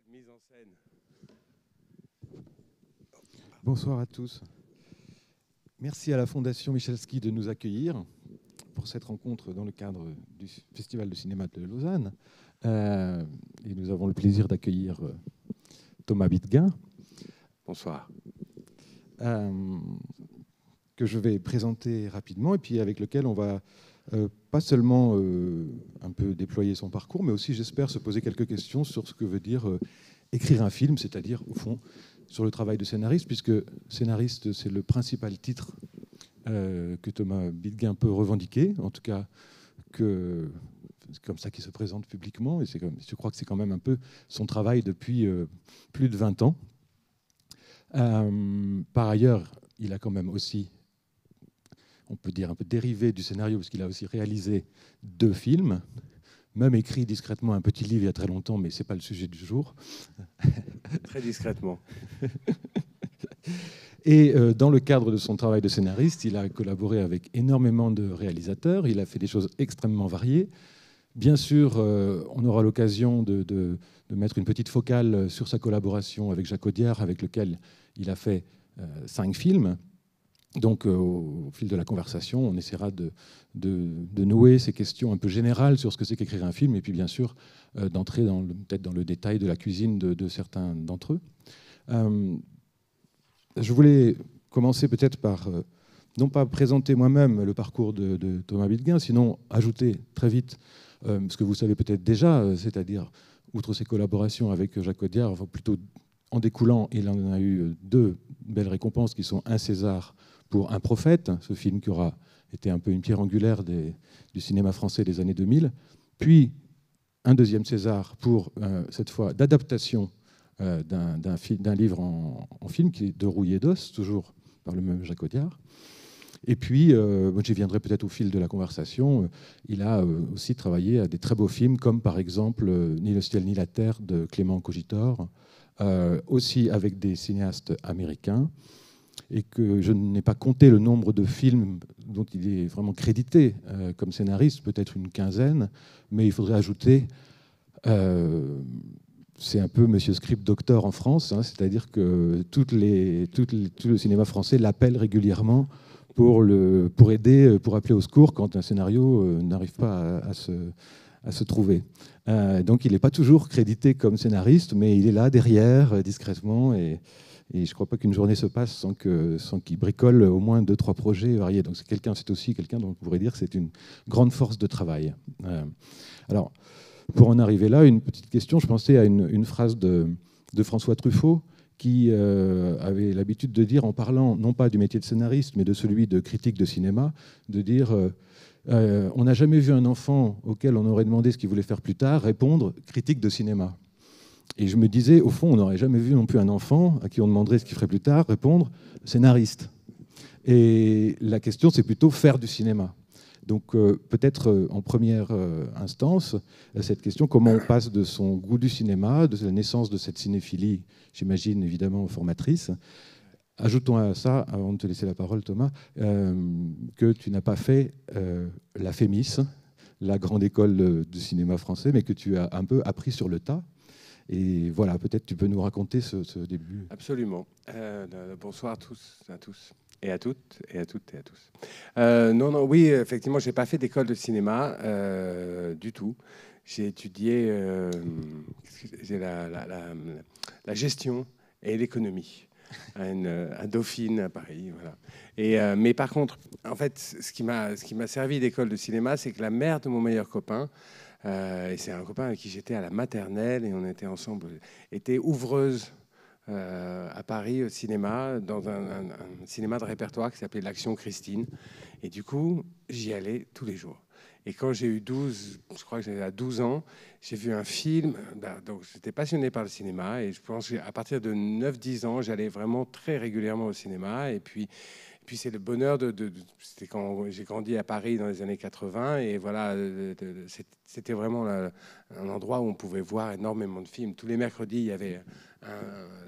cette mise en scène. Bonsoir à tous. Merci à la Fondation Michalski de nous accueillir pour cette rencontre dans le cadre du Festival de cinéma de Lausanne. Et nous avons le plaisir d'accueillir Thomas Bidguin. Bonsoir. Que je vais présenter rapidement et puis avec lequel on va pas seulement un peu déployer son parcours, mais aussi, j'espère, se poser quelques questions sur ce que veut dire écrire un film, c'est-à-dire, au fond, sur le travail de scénariste, puisque scénariste, c'est le principal titre que Thomas Bidguin peut revendiquer, en tout cas, que c'est comme ça qu'il se présente publiquement, et je crois que c'est quand même un peu son travail depuis plus de 20 ans. Par ailleurs, il a quand même aussi, on peut dire, un peu dérivé du scénario, parce qu'il a aussi réalisé 2 films, même écrit discrètement un petit livre il y a très longtemps, mais ce n'est pas le sujet du jour. Très discrètement. Et dans le cadre de son travail de scénariste, il a collaboré avec énormément de réalisateurs, il a fait des choses extrêmement variées. Bien sûr, on aura l'occasion de mettre une petite focale sur sa collaboration avec Jacques Audiard, avec lequel il a fait 5 films. Donc, au fil de la conversation, on essaiera de nouer ces questions un peu générales sur ce que c'est qu'écrire un film, et puis bien sûr, d'entrer peut-être dans le détail de la cuisine de certains d'entre eux. Je voulais commencer peut-être par, non pas présenter moi-même le parcours de Thomas Bidguin, sinon ajouter très vite ce que vous savez peut-être déjà, c'est-à-dire, outre ses collaborations avec Jacques Audiard, enfin, plutôt en découlant, il en a eu 2 belles récompenses qui sont un César pour Un prophète, ce film qui aura été un peu une pierre angulaire du cinéma français des années 2000, puis un 2e César pour, cette fois, d'adaptation d'un livre en film, qui est De Rouillé d'os, toujours par le même Jacques Audiard. Et puis, j'y viendrai peut-être au fil de la conversation, il a aussi travaillé à des très beaux films, comme par exemple Ni le ciel ni la terre de Clément Cogitor, aussi avec des cinéastes américains, et que je n'ai pas compté le nombre de films dont il est vraiment crédité comme scénariste, peut-être une 15aine, mais il faudrait ajouter, c'est un peu Monsieur Script Doctor en France, hein, c'est-à-dire que tout le cinéma français l'appelle régulièrement pour aider, pour appeler au secours quand un scénario n'arrive pas à se trouver. Donc il n'est pas toujours crédité comme scénariste, mais il est là derrière, discrètement, et je ne crois pas qu'une journée se passe sans qu'il bricole au moins 2-3 projets variés. Donc c'est aussi quelqu'un dont on pourrait dire que c'est une grande force de travail. Alors, pour en arriver là, une petite question, je pensais à une phrase de François Truffaut, qui avait l'habitude de dire, en parlant non pas du métier de scénariste, mais de celui de critique de cinéma, de dire on n'a jamais vu un enfant auquel on aurait demandé ce qu'il voulait faire plus tard répondre « critique de cinéma ». Et je me disais, au fond, on n'aurait jamais vu non plus un enfant à qui on demanderait ce qu'il ferait plus tard répondre « scénariste ». Et la question, c'est plutôt faire du cinéma. Donc peut-être en première instance, cette question, comment on passe de son goût du cinéma, de la naissance de cette cinéphilie, j'imagine évidemment formatrice. Ajoutons à ça, avant de te laisser la parole Thomas, que tu n'as pas fait la FEMIS, la grande école du cinéma français, mais que tu as un peu appris sur le tas. Et voilà, peut-être tu peux nous raconter ce début. Absolument. Bonsoir à tous. Et à toutes, et à toutes, et à tous. Non, oui, effectivement, je n'ai pas fait d'école de cinéma du tout. J'ai étudié la gestion et l'économie à Dauphine, à Paris. Voilà. Mais par contre, en fait, ce qui m'a servi d'école de cinéma, c'est que la mère de mon meilleur copain, et c'est un copain avec qui j'étais à la maternelle, et on était ensemble, était ouvreuse à Paris au cinéma, dans un cinéma de répertoire qui s'appelait l'Action Christine. Et du coup, j'y allais tous les jours. Et quand j'ai eu 12, je crois que j'avais à 12 ans, j'ai vu un film. Donc j'étais passionné par le cinéma. Et je pense qu'à partir de 9-10 ans, j'allais vraiment très régulièrement au cinéma. Et puis c'est le bonheur c'était quand j'ai grandi à Paris dans les années 80. Et voilà, c'était vraiment un endroit où on pouvait voir énormément de films. Tous les mercredis, il y avait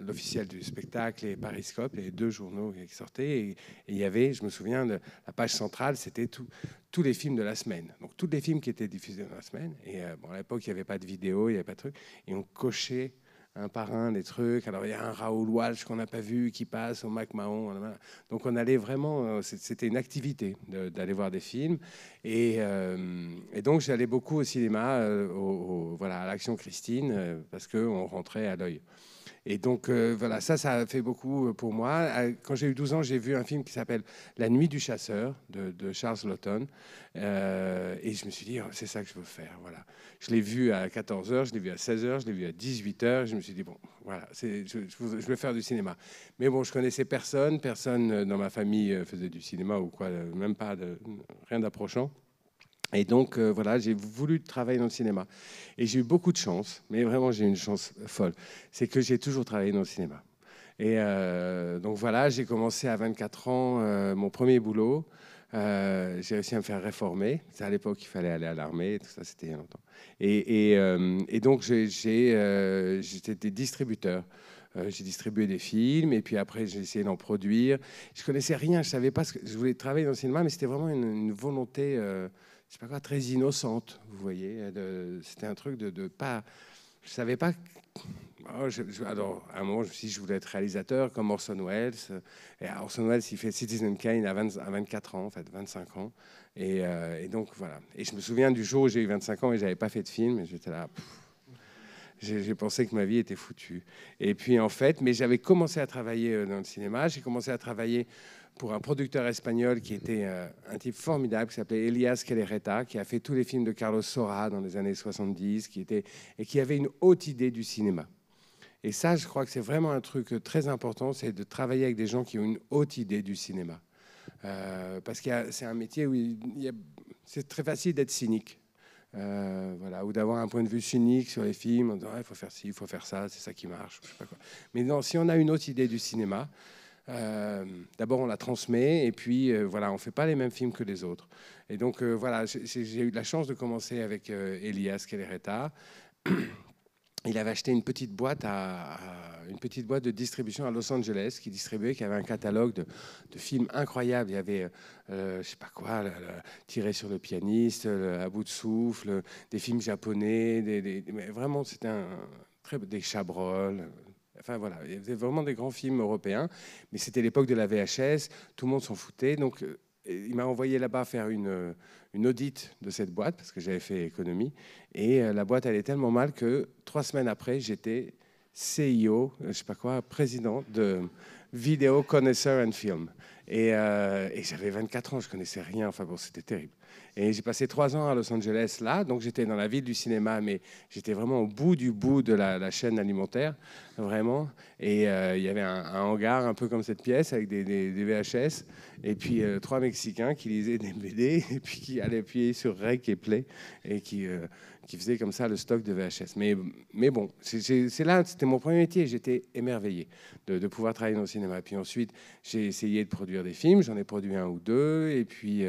l'officiel du spectacle et Pariscope, les 2 journaux qui sortaient. Et il y avait, je me souviens, de la page centrale, c'était tous les films de la semaine. Donc tous les films qui étaient diffusés dans la semaine. Et à l'époque, il n'y avait pas de vidéo, il n'y avait pas de truc. Et on cochait un par un les trucs. Alors il y a un Raoul Walsh qu'on n'a pas vu qui passe au McMahon. Donc on allait vraiment, c'était une activité d'aller voir des films. Et donc j'allais beaucoup au cinéma, voilà, à l'Action Christine, parce qu'on rentrait à l'œil. Et donc, voilà, ça a fait beaucoup pour moi. Quand j'ai eu 12 ans, j'ai vu un film qui s'appelle La Nuit du chasseur de Charles Laughton. Et je me suis dit, oh, c'est ça que je veux faire. Voilà. Je l'ai vu à 14 heures, je l'ai vu à 16 heures, je l'ai vu à 18 heures. Je me suis dit, bon, voilà, je veux faire du cinéma. Mais bon, je connaissais personne. Personne dans ma famille faisait du cinéma ou quoi, même pas rien d'approchant. Et donc, voilà, j'ai voulu travailler dans le cinéma. Et j'ai eu beaucoup de chance, mais vraiment, j'ai eu une chance folle. C'est que j'ai toujours travaillé dans le cinéma. Et donc, voilà, j'ai commencé à 24 ans mon premier boulot. J'ai réussi à me faire réformer. C'est à l'époque qu'il fallait aller à l'armée, tout ça, c'était il y a longtemps. Et donc, j'étais distributeur. J'ai distribué des films et puis après j'ai essayé d'en produire. Je connaissais rien, je savais pas ce que je voulais travailler dans le cinéma, mais c'était vraiment une volonté, je sais pas quoi, très innocente, vous voyez. C'était un truc de pas, je savais pas. Alors à un moment je me suis dit je voulais être réalisateur comme Orson Welles. Et Orson Welles il fait Citizen Kane à 24 ans en fait, 25 ans. Et donc voilà. Et je me souviens du jour où j'ai eu 25 ans et j'avais pas fait de film et j'étais là. J'ai pensé que ma vie était foutue. Et puis en fait, mais j'avais commencé à travailler dans le cinéma. J'ai commencé à travailler pour un producteur espagnol qui était un type formidable, qui s'appelait Elias Kelerreta, qui a fait tous les films de Carlos Saura dans les années 70, et qui avait une haute idée du cinéma. Et ça, je crois que c'est vraiment un truc très important, c'est de travailler avec des gens qui ont une haute idée du cinéma. Parce que c'est un métier où c'est très facile d'être cynique. Voilà, ou d'avoir un point de vue cynique sur les films en disant il faut faire ci, il faut faire ça, c'est ça qui marche, je sais pas quoi. Mais non, si on a une autre idée du cinéma, d'abord on la transmet et puis voilà, on fait pas les mêmes films que les autres. Et donc voilà, j'ai eu de la chance de commencer avec Elias Kelerreta. Il avait acheté une petite boîte de distribution à Los Angeles qui distribuait, qui avait un catalogue de films incroyables. Il y avait, je sais pas quoi, Tiré sur le pianiste, À bout de souffle, des films japonais, mais vraiment c'était des Chabrol. Enfin voilà, il y avait vraiment des grands films européens, mais c'était l'époque de la VHS, tout le monde s'en foutait. Donc il m'a envoyé là-bas faire une audit de cette boîte, parce que j'avais fait économie. Et la boîte allait tellement mal que 3 semaines après, j'étais CIO, je sais pas quoi, président de Video Connoisseur and Film. Et j'avais 24 ans, je connaissais rien, enfin bon, c'était terrible. Et j'ai passé 3 ans à Los Angeles là, donc j'étais dans la ville du cinéma, mais j'étais vraiment au bout du bout de la chaîne alimentaire, vraiment. Et il y avait un hangar un peu comme cette pièce avec des VHS, et puis 3 Mexicains qui lisaient des BD, et puis qui allaient appuyer sur Rec et Play, et qui faisaient comme ça le stock de VHS. Mais bon, c'est là, c'était mon premier métier, j'étais émerveillé de pouvoir travailler dans le cinéma. Puis ensuite, j'ai essayé de produire des films, j'en ai produit 1 ou 2, et puis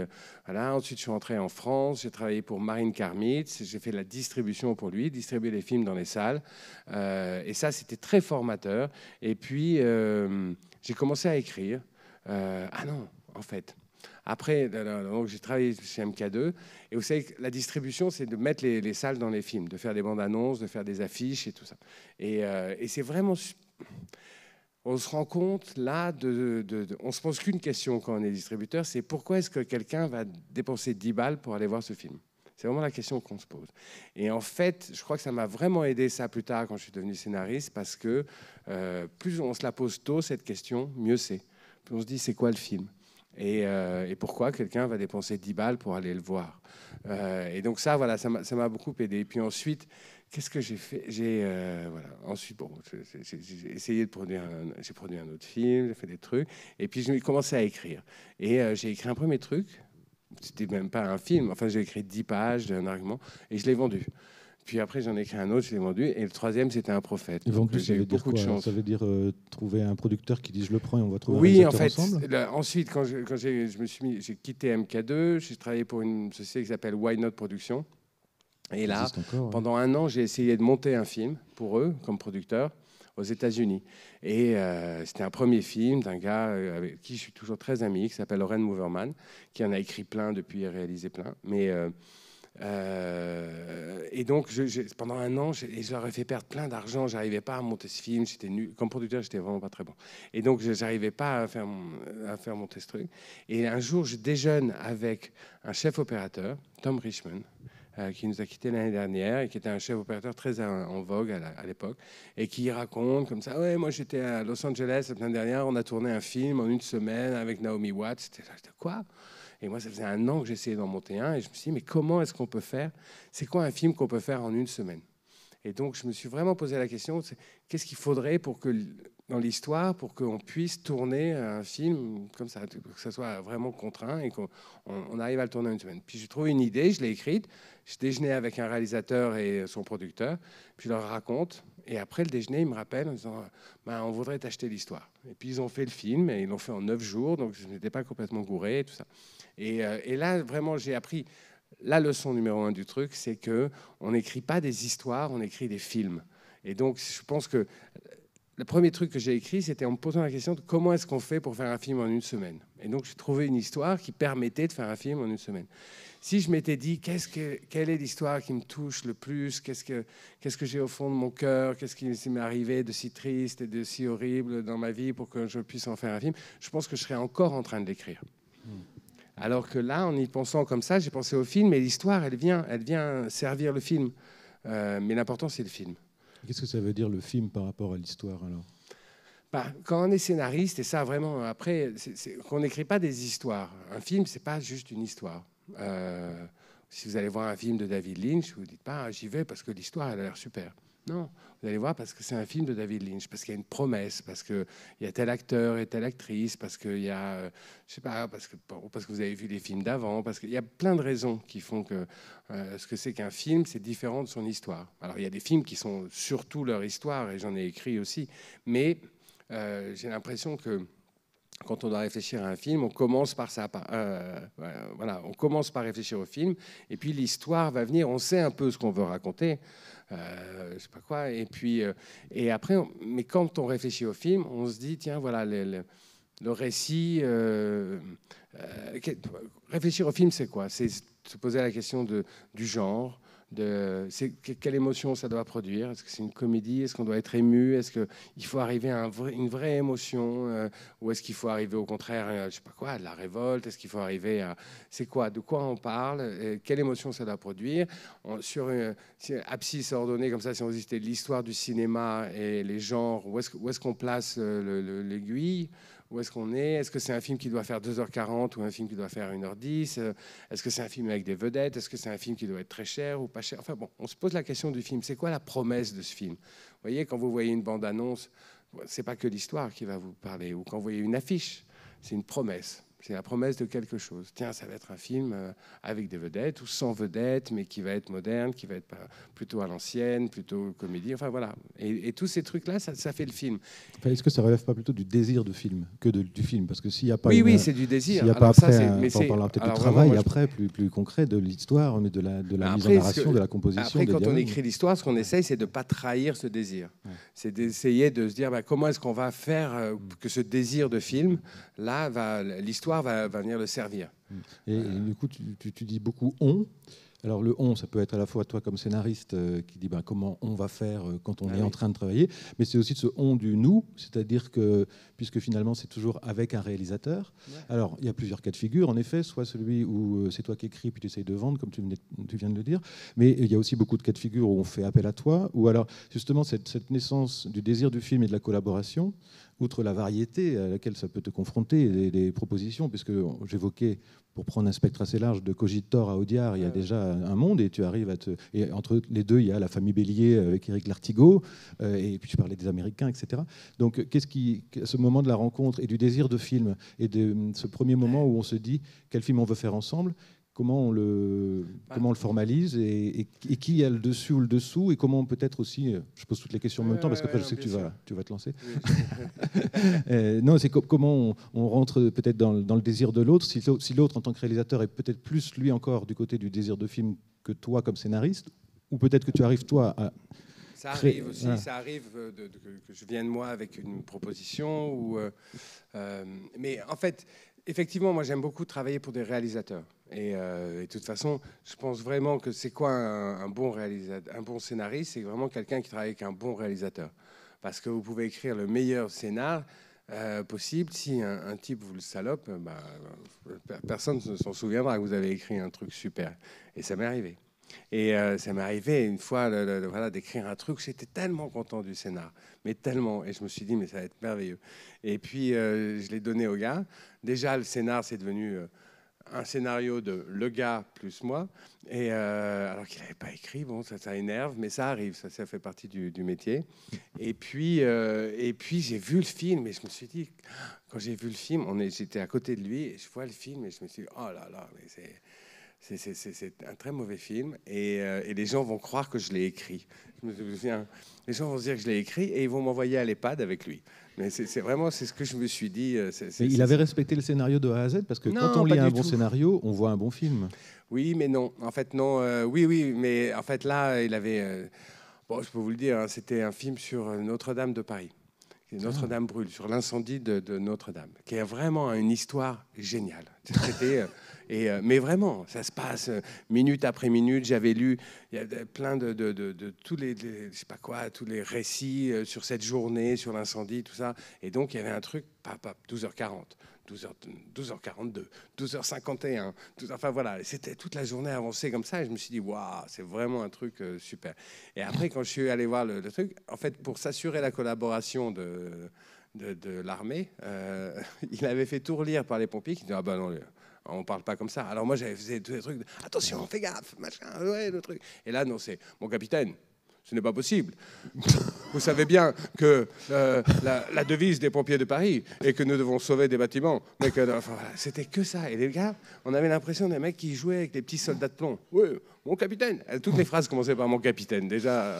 voilà, ensuite je suis rentré en France, j'ai travaillé pour Marine Karmitz, j'ai fait la distribution pour lui, distribuer les films dans les salles, et ça c'était très formateur. Et puis j'ai commencé à écrire. Ah non, en fait. Après, donc, j'ai travaillé chez MK2, et vous savez que la distribution, c'est de mettre les salles dans les films, de faire des bandes annonces, de faire des affiches et tout ça. Et c'est vraiment... On se rend compte là, on se pose qu'une question quand on est distributeur, c'est pourquoi est-ce que quelqu'un va dépenser 10 balles pour aller voir ce film? C'est vraiment la question qu'on se pose. Et en fait, je crois que ça m'a vraiment aidé ça plus tard quand je suis devenu scénariste, parce que plus on se la pose tôt, cette question, mieux c'est. Plus on se dit, c'est quoi le film? Et pourquoi quelqu'un va dépenser 10 balles pour aller le voir? Et donc ça, voilà, ça m'a beaucoup aidé. Et puis ensuite, qu'est-ce que j'ai fait? Voilà. Ensuite, bon, j'ai essayé de produire j'ai produit un autre film, j'ai fait des trucs, et puis j'ai commencé à écrire. Et j'ai écrit un premier truc, c'était même pas un film, enfin j'ai écrit 10 pages d'un argument, et je l'ai vendu. Puis après, j'en ai écrit un autre, je l'ai vendu, et le troisième, c'était Un prophète. Vendu, j'ai eu beaucoup de chance. Ça veut dire trouver un producteur qui dit je le prends et on va trouver un Oui, en réalisateur fait, ensemble. ensuite, quand j'ai quitté MK2, j'ai travaillé pour une société qui s'appelle Why Not Production. Et là, Encore, pendant 1 an, j'ai essayé de monter un film pour eux, comme producteur, aux États-Unis. Et c'était un premier film d'un gars avec qui je suis toujours très ami, qui s'appelle Oren Moverman, qui en a écrit plein depuis et réalisé plein. Mais Et donc, pendant un an, je leur ai fait perdre plein d'argent. J'arrivais pas à monter ce film. J'étais nul. Comme producteur, j'étais vraiment pas très bon. Et donc, j'arrivais pas à faire monter ce truc. Et un jour, je déjeune avec un chef opérateur, Tom Richman, qui nous a quittés l'année dernière et qui était un chef opérateur très en vogue à l'époque, et qui raconte comme ça: ouais, moi j'étais à Los Angeles l'année dernière, on a tourné un film en une semaine avec Naomi Watts. C'était quoi? Et moi, ça faisait un an que j'essayais d'en monter un, et je me suis dit, mais comment est-ce qu'on peut faire? C'est quoi un film qu'on peut faire en une semaine? Et donc, je me suis vraiment posé la question, qu'est-ce qu'il faudrait pour que, dans l'histoire, pour qu'on puisse tourner un film comme ça, que ça soit vraiment contraint et qu'on arrive à le tourner en une semaine. Puis j'ai trouvé une idée, je l'ai écrite, je déjeunais avec un réalisateur et son producteur, puis je leur raconte, et après le déjeuner, ils me rappellent en disant, ben, on voudrait t'acheter l'histoire. Et puis ils ont fait le film, et ils l'ont fait en 9 jours, donc je n'étais pas complètement gouré et tout ça. Et là, vraiment, j'ai appris la leçon numéro 1 du truc, c'est qu'on n'écrit pas des histoires, on écrit des films. Et donc, je pense que le premier truc que j'ai écrit, c'était en me posant la question de comment est-ce qu'on fait pour faire un film en une semaine. Et donc, j'ai trouvé une histoire qui permettait de faire un film en une semaine. Si je m'étais dit, quelle est l'histoire qui me touche le plus, qu'est-ce que j'ai au fond de mon cœur, qu'est-ce qui m'est arrivé de si triste et de si horrible dans ma vie pour que je puisse en faire un film, je pense que je serais encore en train de l'écrire. Alors que là, en y pensant comme ça, j'ai pensé au film, et l'histoire, elle vient servir le film. Mais l'important, c'est le film. Qu'est-ce que ça veut dire, le film, par rapport à l'histoire, alors? Bah, quand on est scénariste, et ça, vraiment, après, qu'on n'écrit pas des histoires. Un film, c'est pas juste une histoire. Si vous allez voir un film de David Lynch, vous ne dites pas, j'y vais parce que l'histoire, elle a l'air super. Non, vous allez voir parce que c'est un film de David Lynch, parce qu'il y a une promesse, parce qu'il y a tel acteur et telle actrice, parce qu'il y a, je sais pas, parce que vous avez vu les films d'avant, parce qu'il y a plein de raisons qui font que ce que c'est qu'un film, c'est différent de son histoire. Alors, il y a des films qui sont surtout leur histoire, et j'en ai écrit aussi, mais j'ai l'impression que quand on doit réfléchir à un film, on commence par ça. Voilà, on commence par réfléchir au film, et puis l'histoire va venir. On sait un peu ce qu'on veut raconter, je sais pas quoi. Et puis, et après, mais quand on réfléchit au film, on se dit, tiens, voilà, le récit. Réfléchir au film, c'est quoi? C'est se poser la question du genre. Quelle émotion ça doit produire? Est-ce que c'est une comédie? Est-ce qu'on doit être ému? Est-ce qu'il faut arriver à une vraie émotion? Ou est-ce qu'il faut arriver au contraire, je sais pas quoi, de la révolte? Est-ce qu'il faut arriver à... C'est quoi? De quoi on parle? Quelle émotion ça doit produire? Sur abscisse ordonnée, comme ça, si on dit c'était l'histoire du cinéma et les genres, où est-ce qu'on place l'aiguille? Où est-ce qu'on est? Est-ce que c'est un film qui doit faire 2h40 ou un film qui doit faire 1h10? Est-ce que c'est un film avec des vedettes? Est-ce que c'est un film qui doit être très cher ou pas cher? Enfin bon, on se pose la question du film. C'est quoi la promesse de ce film? Vous voyez, quand vous voyez une bande-annonce, c'est pas que l'histoire qui va vous parler. Ou quand vous voyez une affiche, c'est une promesse. C'est la promesse de quelque chose. Tiens, ça va être un film avec des vedettes ou sans vedettes, mais qui va être moderne, qui va être plutôt à l'ancienne, plutôt comédie. Enfin voilà. Et tous ces trucs-là, ça fait le film. Enfin, est-ce que ça relève pas plutôt du désir de film que du film? Parce que s'il n'y a pas oui, c'est du désir. S'il n'y a pas après, on parlera peut-être du travail après, plus concret de l'histoire, mais de la mise en narration, de la composition. Après, quand on écrit l'histoire, ce qu'on essaye, c'est de ne pas trahir ce désir. Ouais. C'est d'essayer de se dire comment est-ce qu'on va faire que ce désir de film, là, l'histoire va venir le servir. Et du coup, tu dis beaucoup « on ». Alors le « on », ça peut être à la fois toi comme scénariste qui dit comment on va faire quand on est en train de travailler, mais c'est aussi ce « on » du « nous », c'est-à-dire que, puisque finalement c'est toujours avec un réalisateur, alors il y a plusieurs cas de figure, en effet, soit celui où c'est toi qui écris puis tu essayes de vendre, comme tu viens de le dire, mais il y a aussi beaucoup de cas de figure où on fait appel à toi, ou alors justement cette naissance du désir du film et de la collaboration, outre la variété à laquelle ça peut te confronter, des propositions, puisque j'évoquais, pour prendre un spectre assez large, de Cogitor à Audiard, il y a déjà un monde, et tu arrives à et entre les deux, il y a la famille Bélier avec Éric Lartigot, et puis tu parlais des Américains, etc. Donc, ce moment de la rencontre et du désir de film, et de ce premier moment où on se dit quel film on veut faire ensemble, comment on le formalise et qui a le dessus ou le dessous, et comment peut-être aussi, je pose toutes les questions en même temps parce qu'après je sais que tu vas te lancer. Oui, non, c'est comment on rentre peut-être dans le désir de l'autre, si l'autre en tant que réalisateur est peut-être plus lui encore du côté du désir de film que toi comme scénariste, ou peut-être que tu arrives toi à... Ça arrive aussi, ça arrive que je vienne moi avec une proposition, mais en fait... Effectivement, moi j'aime beaucoup travailler pour des réalisateurs. Et de toute façon, je pense vraiment que c'est quoi un bon réalisateur, un bon scénariste, c'est vraiment quelqu'un qui travaille avec un bon réalisateur. Parce que vous pouvez écrire le meilleur scénar possible, si un type vous le salope, personne ne s'en souviendra que vous avez écrit un truc super. Et ça m'est arrivé. Et ça m'est arrivé une fois voilà, d'écrire un truc, j'étais tellement content du scénar, mais tellement, et je me suis dit, mais ça va être merveilleux. Et puis, je l'ai donné au gars. Déjà, le scénar, c'est devenu un scénario de le gars plus moi, et alors qu'il n'avait pas écrit, bon, ça énerve, mais ça arrive, ça fait partie du métier. Et puis j'ai vu le film, et je me suis dit, quand j'ai vu le film, j'étais à côté de lui, et je vois le film, et je me suis dit, oh là là, mais c'est un très mauvais film, et les gens vont croire que je l'ai écrit. Je me souviens, les gens vont se dire que je l'ai écrit, et ils vont m'envoyer à l'EHPAD avec lui. Mais c'est vraiment ce que je me suis dit. Mais il avait respecté le scénario de A à Z, parce que non, quand on lit un bon tout. scénario, on voit un bon film. Oui, mais non. En fait, non. Oui, mais en fait, là, il avait... bon, je peux vous le dire, hein, c'était un film sur Notre-Dame de Paris. Notre-Dame brûle, sur l'incendie de Notre-Dame, qui est vraiment une histoire géniale. Mais vraiment, ça se passe minute après minute. J'avais lu, il y a plein de tous je sais pas quoi, tous les récits sur cette journée, sur l'incendie, tout ça. Et donc, il y avait un truc, 12h40. 12h42, 12h51, enfin voilà, c'était toute la journée avancée comme ça, et je me suis dit, waouh, c'est vraiment un truc super. Et après, quand je suis allé voir le truc, en fait, pour s'assurer la collaboration de l'armée, il avait fait tout relire par les pompiers qui disaient, ah ben non, on parle pas comme ça. Alors moi, j'avais fait tous les trucs, attention, fais gaffe, machin, ouais, le truc. Et là, non, c'est mon capitaine. Ce n'est pas possible. Vous savez bien que la devise des pompiers de Paris est que nous devons sauver des bâtiments. Mais enfin, voilà, c'était que ça. Et les gars, on avait l'impression d'un mec qui jouait avec des petits soldats de plomb. Oui, mon capitaine. Toutes les phrases commençaient par mon capitaine. Déjà.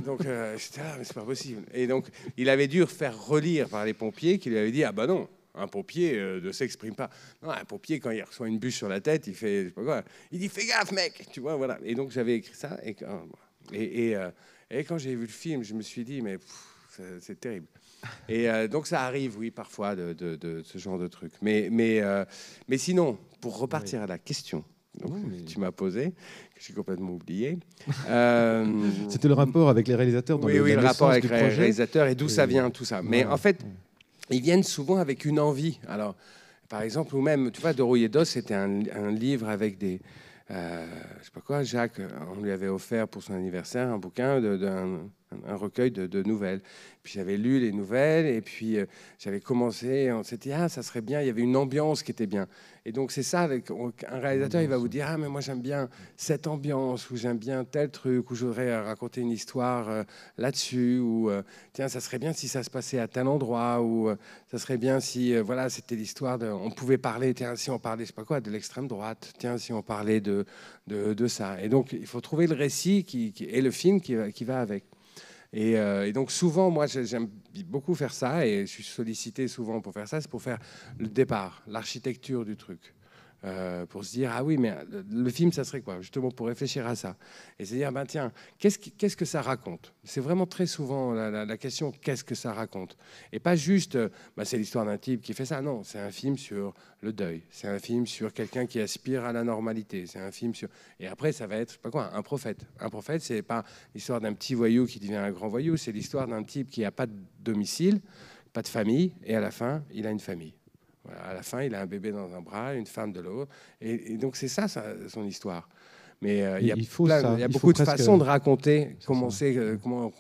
Donc, j'étais là, mais c'est pas possible. Et donc, il avait dû faire relire par les pompiers qui lui avaient dit, ah ben non. Un pompier ne s'exprime pas. Non, un pompier, quand il reçoit une bûche sur la tête, il fait, je sais pas quoi, il dit, fais gaffe, mec. Tu vois, voilà. Et donc, j'avais écrit ça. Et quand j'ai vu le film, je me suis dit, mais c'est terrible. Et donc ça arrive, oui, parfois, de ce genre de truc. Mais sinon, pour repartir à la question que tu m'as posée, que j'ai complètement oubliée. C'était le rapport avec les réalisateurs dans oui, le rapport avec les projet. réalisateurs et d'où ça vient, tout ça. Mais en fait, ils viennent souvent avec une envie. Alors, par exemple, ou même, tu vois, De Rouille et d'Os, c'était un livre avec des... je sais pas quoi, Jacques, on lui avait offert pour son anniversaire un bouquin, un recueil de nouvelles. Puis j'avais lu les nouvelles et puis j'avais commencé, on s'était dit, ah, ça serait bien, il y avait une ambiance qui était bien. Et donc c'est ça, un réalisateur, il va vous dire, ah, mais moi j'aime bien cette ambiance, ou j'aime bien tel truc, ou je voudrais raconter une histoire là-dessus, ou tiens, ça serait bien si ça se passait à tel endroit, ou ça serait bien si, voilà, c'était l'histoire on pouvait parler, tiens, si on parlait, je sais pas quoi, de l'extrême droite, tiens, si on parlait de ça. Et donc il faut trouver le récit et le film qui va avec. Et donc souvent, moi, j'aime beaucoup faire ça, et je suis sollicité souvent pour faire ça, c'est pour faire le départ, l'architecture du truc. Pour se dire, ah oui, mais le film, ça serait quoi? Justement, pour réfléchir à ça. Et se dire, ben tiens, qu'est-ce que ça raconte? C'est vraiment très souvent la question, qu'est-ce que ça raconte? Et pas juste, c'est l'histoire d'un type qui fait ça. Non, c'est un film sur le deuil. C'est un film sur quelqu'un qui aspire à la normalité. C'est un film sur... Et après, ça va être, je sais pas quoi, un prophète. Un prophète, c'est pas l'histoire d'un petit voyou qui devient un grand voyou, c'est l'histoire d'un type qui n'a pas de domicile, pas de famille, et à la fin, il a une famille. Voilà, à la fin, il a un bébé dans un bras, une femme de l'autre. Et donc, c'est ça, son histoire. Mais il y a beaucoup de façons de raconter comment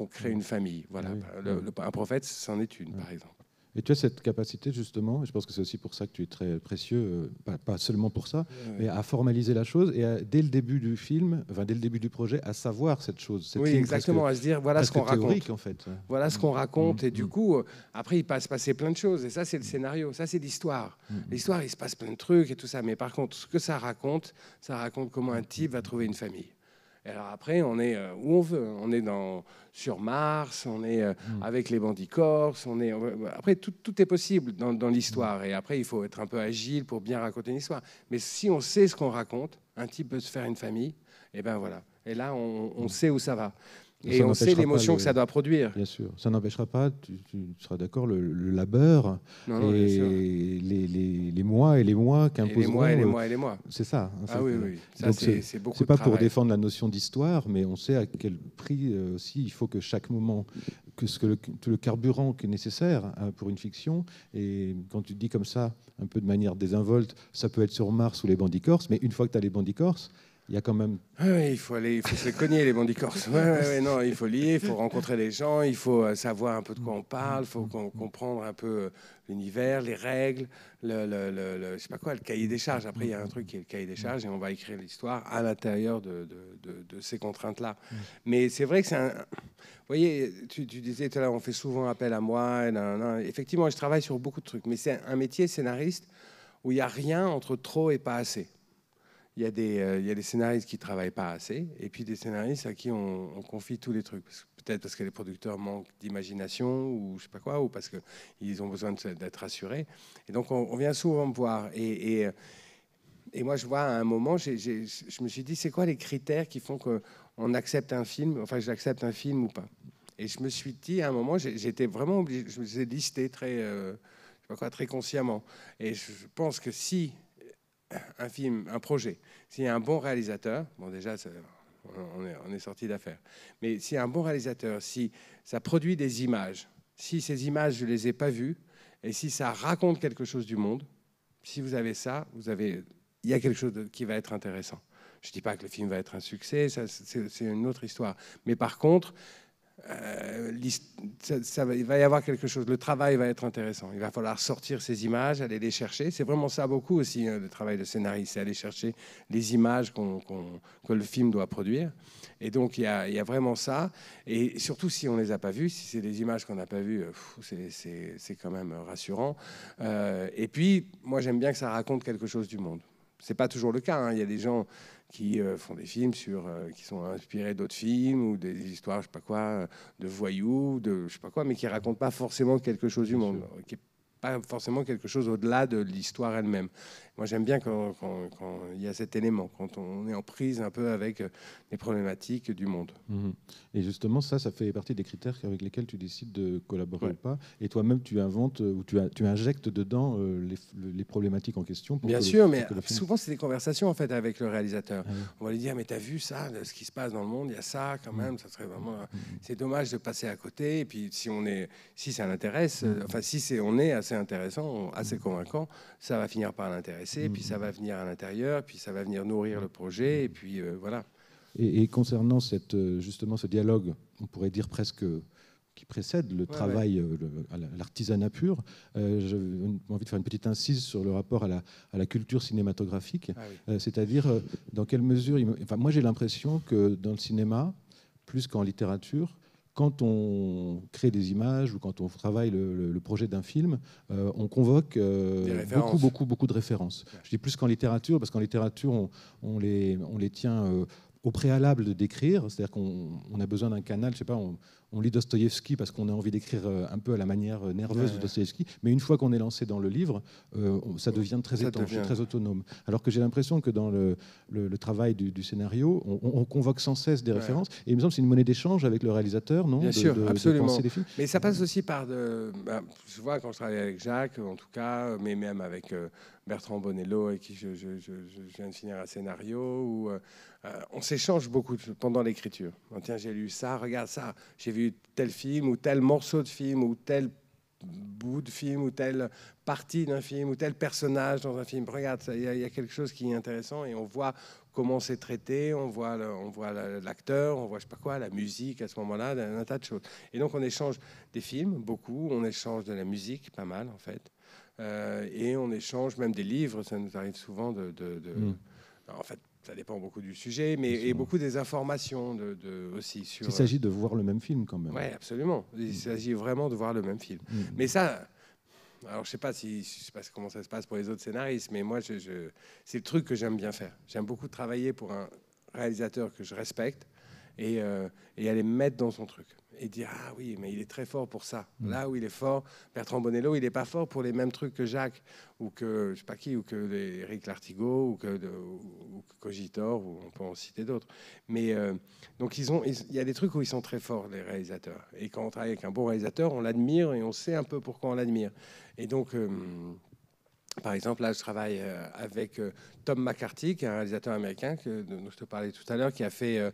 on crée une famille. Voilà. Oui. Un prophète, c'en est une, par exemple. Et tu as cette capacité, justement, et je pense que c'est aussi pour ça que tu es très précieux, pas seulement pour ça, mais à formaliser la chose et dès le début du film, enfin, dès le début du projet, à savoir cette chose. Oui, exactement, à se dire, voilà ce qu'on raconte. En fait. Voilà ce qu'on raconte, et du coup, après, il peut se passer plein de choses, et ça, c'est le scénario, ça, c'est l'histoire. L'histoire, il se passe plein de trucs et tout ça, mais par contre, ce que ça raconte comment un type va trouver une famille. Et alors après, on est où on veut. On est sur Mars, on est avec les bandits corses. Après, tout est possible dans l'histoire. Et après, il faut être un peu agile pour bien raconter une histoire. Mais si on sait ce qu'on raconte, un type peut se faire une famille, et ben voilà. Et là, on sait où ça va. Et on sait l'émotion que ça doit produire. Bien sûr. Ça n'empêchera pas, tu seras d'accord, le labeur et les mois et les mois qu'imposeront... Et les mois et les mois et les mois. C'est ça. Hein, ah oui, oui. Ça, c'est beaucoup c'est de pas travail. pour défendre la notion d'histoire, mais on sait à quel prix aussi il faut que chaque moment, tout le carburant qui est nécessaire pour une fiction. Et quand tu dis comme ça, un peu de manière désinvolte, ça peut être sur Mars ou les bandits corses, mais une fois que tu as les bandits corses, il y a quand même... Oui, il faut se les cogner, les bandits corses. Non, il faut lier, il faut rencontrer les gens, il faut savoir un peu de quoi on parle, il faut comprendre un peu l'univers, les règles, je sais pas quoi, le cahier des charges. Après, il y a un truc qui est le cahier des charges et on va écrire l'histoire à l'intérieur de ces contraintes-là. Mais c'est vrai que c'est un... Vous voyez, tu disais tout à l'heure, on fait souvent appel à moi. Effectivement, je travaille sur beaucoup de trucs, mais c'est un métier scénariste où il n'y a rien entre trop et pas assez. Il y a des scénaristes qui ne travaillent pas assez, et puis des scénaristes à qui on confie tous les trucs. Peut-être parce que les producteurs manquent d'imagination, ou je sais pas quoi, ou parce qu'ils ont besoin d'être rassurés. Et donc, on vient souvent me voir. Et moi, je vois à un moment, je me suis dit, c'est quoi les critères qui font qu'on accepte un film, enfin, j'accepte un film ou pas. Et je me suis dit, à un moment, j'étais vraiment obligé, je me suis listé je sais pas quoi, très consciemment. Et je pense que si un film, un projet, s'il y a un bon réalisateur, bon déjà on est sorti d'affaire, mais s'il y a un bon réalisateur, si ça produit des images, si ces images je les ai pas vues, et si ça raconte quelque chose du monde, si vous avez ça, il y a quelque chose qui va être intéressant. Je dis pas que le film va être un succès, ça, c'est une autre histoire, mais par contre il va y avoir quelque chose, le travail va être intéressant, il va falloir sortir ces images, aller les chercher, c'est vraiment ça beaucoup aussi le travail de scénariste, c'est aller chercher les images que le film doit produire, et donc il y a vraiment ça, et surtout si on les a pas vues, si c'est des images qu'on n'a pas vues, c'est quand même rassurant, et puis moi j'aime bien que ça raconte quelque chose du monde. C'est pas toujours le cas, hein. Il y a des gens qui font des films qui sont inspirés d'autres films ou des histoires, je sais pas quoi, de voyous, de je sais pas quoi, mais qui racontent pas forcément quelque chose du monde, qui est pas forcément quelque chose au-delà de l'histoire elle-même. Moi, j'aime bien quand il y a cet élément, quand on est en prise un peu avec les problématiques du monde. Et justement, ça fait partie des critères avec lesquels tu décides de collaborer ou pas. Et toi-même, tu inventes ou tu injectes dedans les problématiques en question. Bien sûr, mais souvent, c'est des conversations en fait avec le réalisateur. On va lui dire, mais tu as vu ça, ce qui se passe dans le monde, il y a ça quand même, ça serait vraiment... C'est dommage de passer à côté. Et puis, si ça l'intéresse, enfin, si on est assez intéressant, assez convaincant, ça va finir par l'intéresser, puis ça va venir à l'intérieur, puis ça va venir nourrir le projet, et puis voilà. Et concernant justement ce dialogue, on pourrait dire presque qui précède le travail, l'artisanat pur, j'ai envie de faire une petite incise sur le rapport à la culture cinématographique, c'est-à-dire dans quelle mesure... moi j'ai l'impression que dans le cinéma, plus qu'en littérature, quand on crée des images ou quand on travaille le projet d'un film, on convoque beaucoup de références. Je dis plus qu'en littérature, parce qu'en littérature, on les tient au préalable de d'écrire, c'est-à-dire qu'on a besoin d'un canal, je sais pas, on lit Dostoïevski parce qu'on a envie d'écrire un peu à la manière nerveuse de Dostoïevski, mais une fois qu'on est lancé dans le livre, ça devient très étanche, très autonome. Alors que j'ai l'impression que dans le travail du scénario, on convoque sans cesse des références, et il me semble que c'est une monnaie d'échange avec le réalisateur, non? Bien sûr, absolument. De penser les films. Mais ça passe aussi par je vois quand je travaille avec Jacques, en tout cas, mais même avec Bertrand Bonello, avec qui je viens de finir un scénario, où on s'échange beaucoup pendant l'écriture. Tiens, j'ai lu ça, regarde ça, j'ai vu tel film, ou tel morceau de film, ou tel bout de film, ou telle partie d'un film, ou tel personnage dans un film. Regarde, il y a quelque chose qui est intéressant, et on voit comment c'est traité, on voit l'acteur, on voit je sais pas quoi, la musique à ce moment-là, un tas de choses. Et donc on échange des films, beaucoup, on échange de la musique, pas mal en fait, et on échange même des livres, ça nous arrive souvent en fait, ça dépend beaucoup du sujet, mais et beaucoup des informations aussi sur... Il s'agit de voir le même film quand même. Oui, absolument. Il s'agit vraiment de voir le même film. Mais ça... Alors, je sais pas comment ça se passe pour les autres scénaristes, mais moi, c'est le truc que j'aime bien faire. J'aime beaucoup travailler pour un réalisateur que je respecte et aller me mettre dans son truc et dire ah oui, mais il est très fort pour ça. Là où il est fort, Bertrand Bonello, il n'est pas fort pour les mêmes trucs que Jacques ou que je sais pas qui, ou que Éric Lartigot ou que Cogitor, ou on peut en citer d'autres. Mais donc il y a des trucs où ils sont très forts, les réalisateurs. Et quand on travaille avec un bon réalisateur, on l'admire et on sait un peu pourquoi on l'admire. Et donc Par exemple, là, je travaille avec Tom McCarthy, qui est un réalisateur américain dont je te parlais tout à l'heure, qui a fait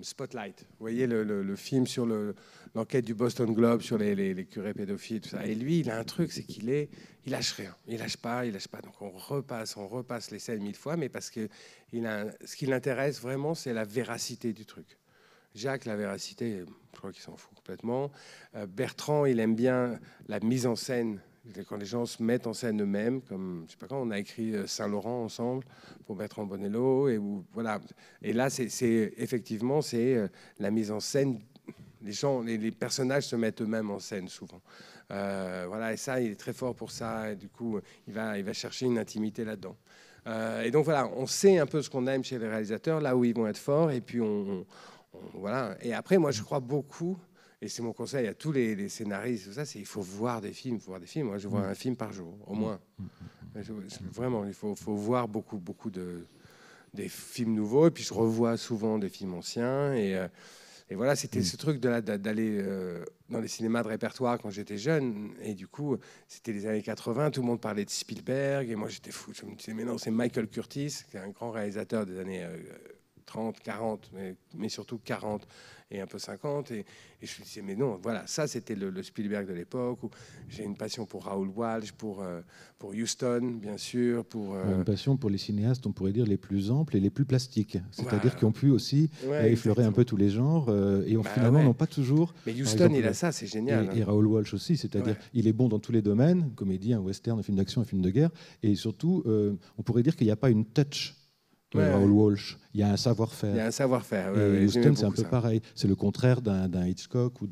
Spotlight. Vous voyez le film sur l'enquête du Boston Globe sur les curés pédophiles, tout ça. Et lui, il a un truc, c'est il lâche rien. Il lâche pas. Donc on repasse les scènes 1000 fois, mais parce que ce qui l'intéresse vraiment, c'est la véracité du truc. Jacques, la véracité, je crois qu'il s'en fout complètement. Bertrand, il aime bien la mise en scène, quand les gens se mettent en scène eux-mêmes, comme je sais pas quand on a écrit Saint-Laurent ensemble pour Bertrand Bonello, voilà. Et là, effectivement, c'est la mise en scène. Les personnages se mettent eux-mêmes en scène souvent. Voilà, et ça, il est très fort pour ça. Et du coup, il va chercher une intimité là-dedans. Et donc voilà, on sait un peu ce qu'on aime chez les réalisateurs, là où ils vont être forts, et puis voilà. Et après, moi, je crois beaucoup. Et c'est mon conseil à tous les scénaristes, tout ça, c'est il faut voir des films. Moi, je vois un film par jour, au moins. Vraiment, il faut voir beaucoup des films nouveaux. Et puis, je revois souvent des films anciens. Et voilà, c'était ce truc d'aller dans les cinémas de répertoire quand j'étais jeune. Et du coup, c'était les années 80, tout le monde parlait de Spielberg. Et moi, j'étais fou. Je me disais, mais non, c'est Michael Curtis, qui est un grand réalisateur des années 30, 40, mais surtout 40 et un peu 50. Et je me disais, mais non, voilà, ça c'était le Spielberg de l'époque. J'ai une passion pour Raoul Walsh, pour Huston, bien sûr. Une passion pour les cinéastes, on pourrait dire, les plus amples et les plus plastiques. C'est-à-dire qu'ils ont pu aussi effleurer un peu tous les genres et finalement n'ont pas toujours... Mais Huston, il a ça, c'est génial. Et Raoul Walsh aussi, c'est-à-dire il est bon dans tous les domaines, comédien, western, film d'action, film de guerre. Et surtout, on pourrait dire qu'il n'y a pas une touch. Raoul Walsh, il y a un savoir-faire. Il y a un savoir-faire. Et Huston, c'est un peu pareil. C'est le contraire d'un Hitchcock ou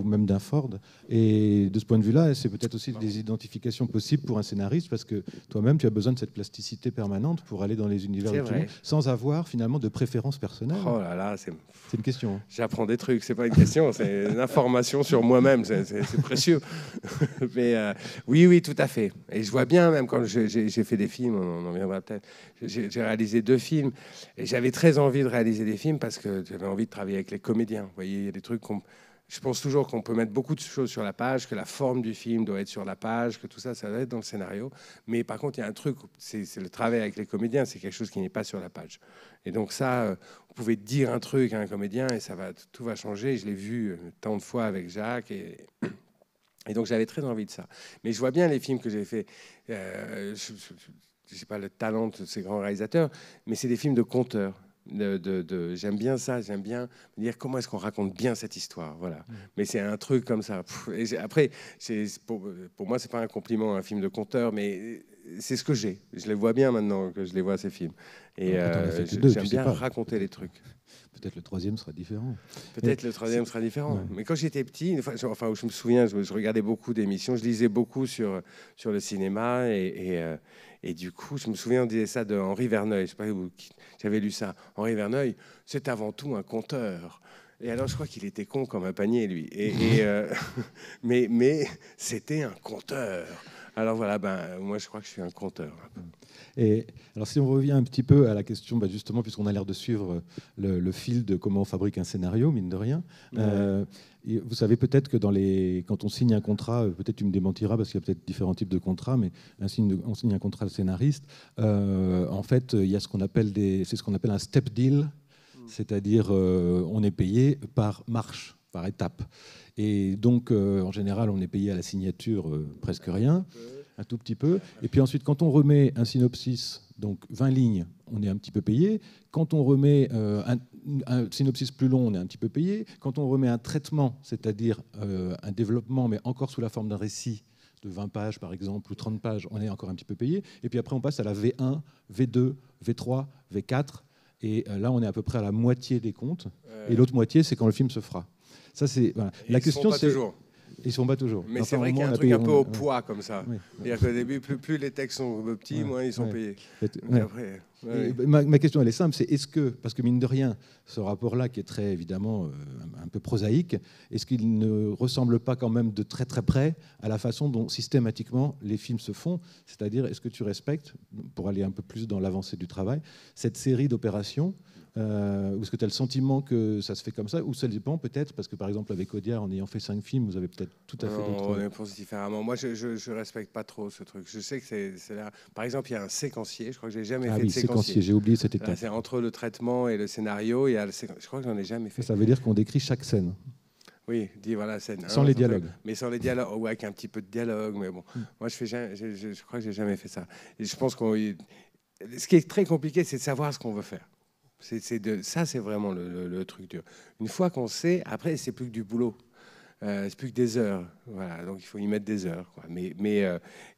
même d'un Ford. Et de ce point de vue-là, c'est peut-être aussi des identifications possibles pour un scénariste, parce que toi-même, tu as besoin de cette plasticité permanente pour aller dans les univers de tout le monde, sans avoir finalement de préférence personnelle. Oh là là, c'est une question. Hein. J'apprends des trucs, c'est pas une question, c'est une information sur moi-même, c'est précieux. Mais oui, tout à fait. Et je vois bien, même quand j'ai fait des films, on en viendra peut-être, j'ai réalisé 2 films, et j'avais très envie de réaliser des films parce que j'avais envie de travailler avec les comédiens. Vous voyez, il y a des trucs je pense toujours qu'on peut mettre beaucoup de choses sur la page, que la forme du film doit être sur la page, que tout ça, ça doit être dans le scénario. Mais par contre, il y a un truc, c'est le travail avec les comédiens, c'est quelque chose qui n'est pas sur la page. Et donc ça, vous pouvez dire un truc à un comédien et tout va changer. Je l'ai vu tant de fois avec Jacques et donc j'avais très envie de ça. Mais je vois bien les films que j'ai faits. Je n'ai pas le talent de ces grands réalisateurs, mais c'est des films de conteurs. J'aime bien ça, j'aime bien me dire comment est-ce qu'on raconte bien cette histoire, voilà. Mais c'est un truc comme ça. Et après, pour moi, c'est pas un compliment, un film de conteur, mais c'est ce que j'ai. Je les vois bien maintenant que je les vois ces films. Et j'aime bien raconter les trucs. Peut-être le 3e sera différent. Peut-être le 3e sera différent. Ouais. Mais quand j'étais petit, je me souviens, je regardais beaucoup d'émissions, je lisais beaucoup sur le cinéma et du coup, je me souviens, on disait ça de Henri Verneuil. Je sais pas où j'avais lu ça. Henri Verneuil, c'est avant tout un conteur. Et alors, je crois qu'il était con comme un panier, lui. Mais c'était un conteur. Alors voilà, moi, je crois que je suis un conteur. Et alors, si on revient un petit peu à la question, justement, puisqu'on a l'air de suivre le fil de comment on fabrique un scénario, mine de rien, vous savez peut-être que quand on signe un contrat, peut-être tu me démentiras parce qu'il y a peut-être différents types de contrats, mais on signe un contrat de scénariste, en fait, il y a ce qu'on appelle un step deal, c'est-à-dire on est payé par marche, par étape. Et donc, en général, on est payé à la signature presque rien, un tout petit peu. Et puis ensuite, quand on remet un synopsis, donc 20 lignes, on est un petit peu payé. Quand on remet un synopsis plus long, on est un petit peu payé. Quand on remet un traitement, c'est-à-dire un développement, mais encore sous la forme d'un récit, de 20 pages par exemple, ou 30 pages, on est encore un petit peu payé. Et puis après, on passe à la V1, V2, V3, V4. Et là, on est à peu près à la moitié des comptes. Et l'autre moitié, c'est quand le film se fera. Ça, c'est voilà. La question, c'est ils ne sont pas toujours. Mais c'est vrai qu'il y a un truc un peu au poids comme ça. Oui. C'est-à-dire qu'au début, plus les textes sont petits, moins ils sont payés. Après... Ouais. Ma question, elle est simple, c'est est-ce que, parce que mine de rien, ce rapport-là, qui est très évidemment un peu prosaïque, est-ce qu'il ne ressemble pas quand même de très très près à la façon dont systématiquement les films se font? C'est-à-dire, est-ce que tu respectes, pour aller un peu plus dans l'avancée du travail, cette série d'opérations ou est-ce que tu as le sentiment que ça se fait comme ça? Ou ça dépend peut-être, parce que par exemple avec Audiard, en ayant fait 5 films, vous avez peut-être tout à fait d'autres... On pense différemment. Moi, je respecte pas trop ce truc. Je sais que c'est là. Par exemple, il y a un séquencier. Je crois que j'ai jamais fait de séquencier. J'ai oublié cette étape. C'est entre le traitement et le scénario. Il y a le Je crois que j'en ai jamais fait. Ça veut dire qu'on décrit chaque scène. Oui, dit voilà, scène. Sans les dialogues. Mais sans les dialogues, ou avec un petit peu de dialogue. Mais bon, moi, je crois que j'ai jamais fait ça. Et je pense qu'on. Ce qui est très compliqué, c'est de savoir ce qu'on veut faire. Ça, c'est vraiment le truc dur. Une fois qu'on sait, après, c'est plus que du boulot. C'est plus que des heures. Voilà, donc il faut y mettre des heures. Quoi.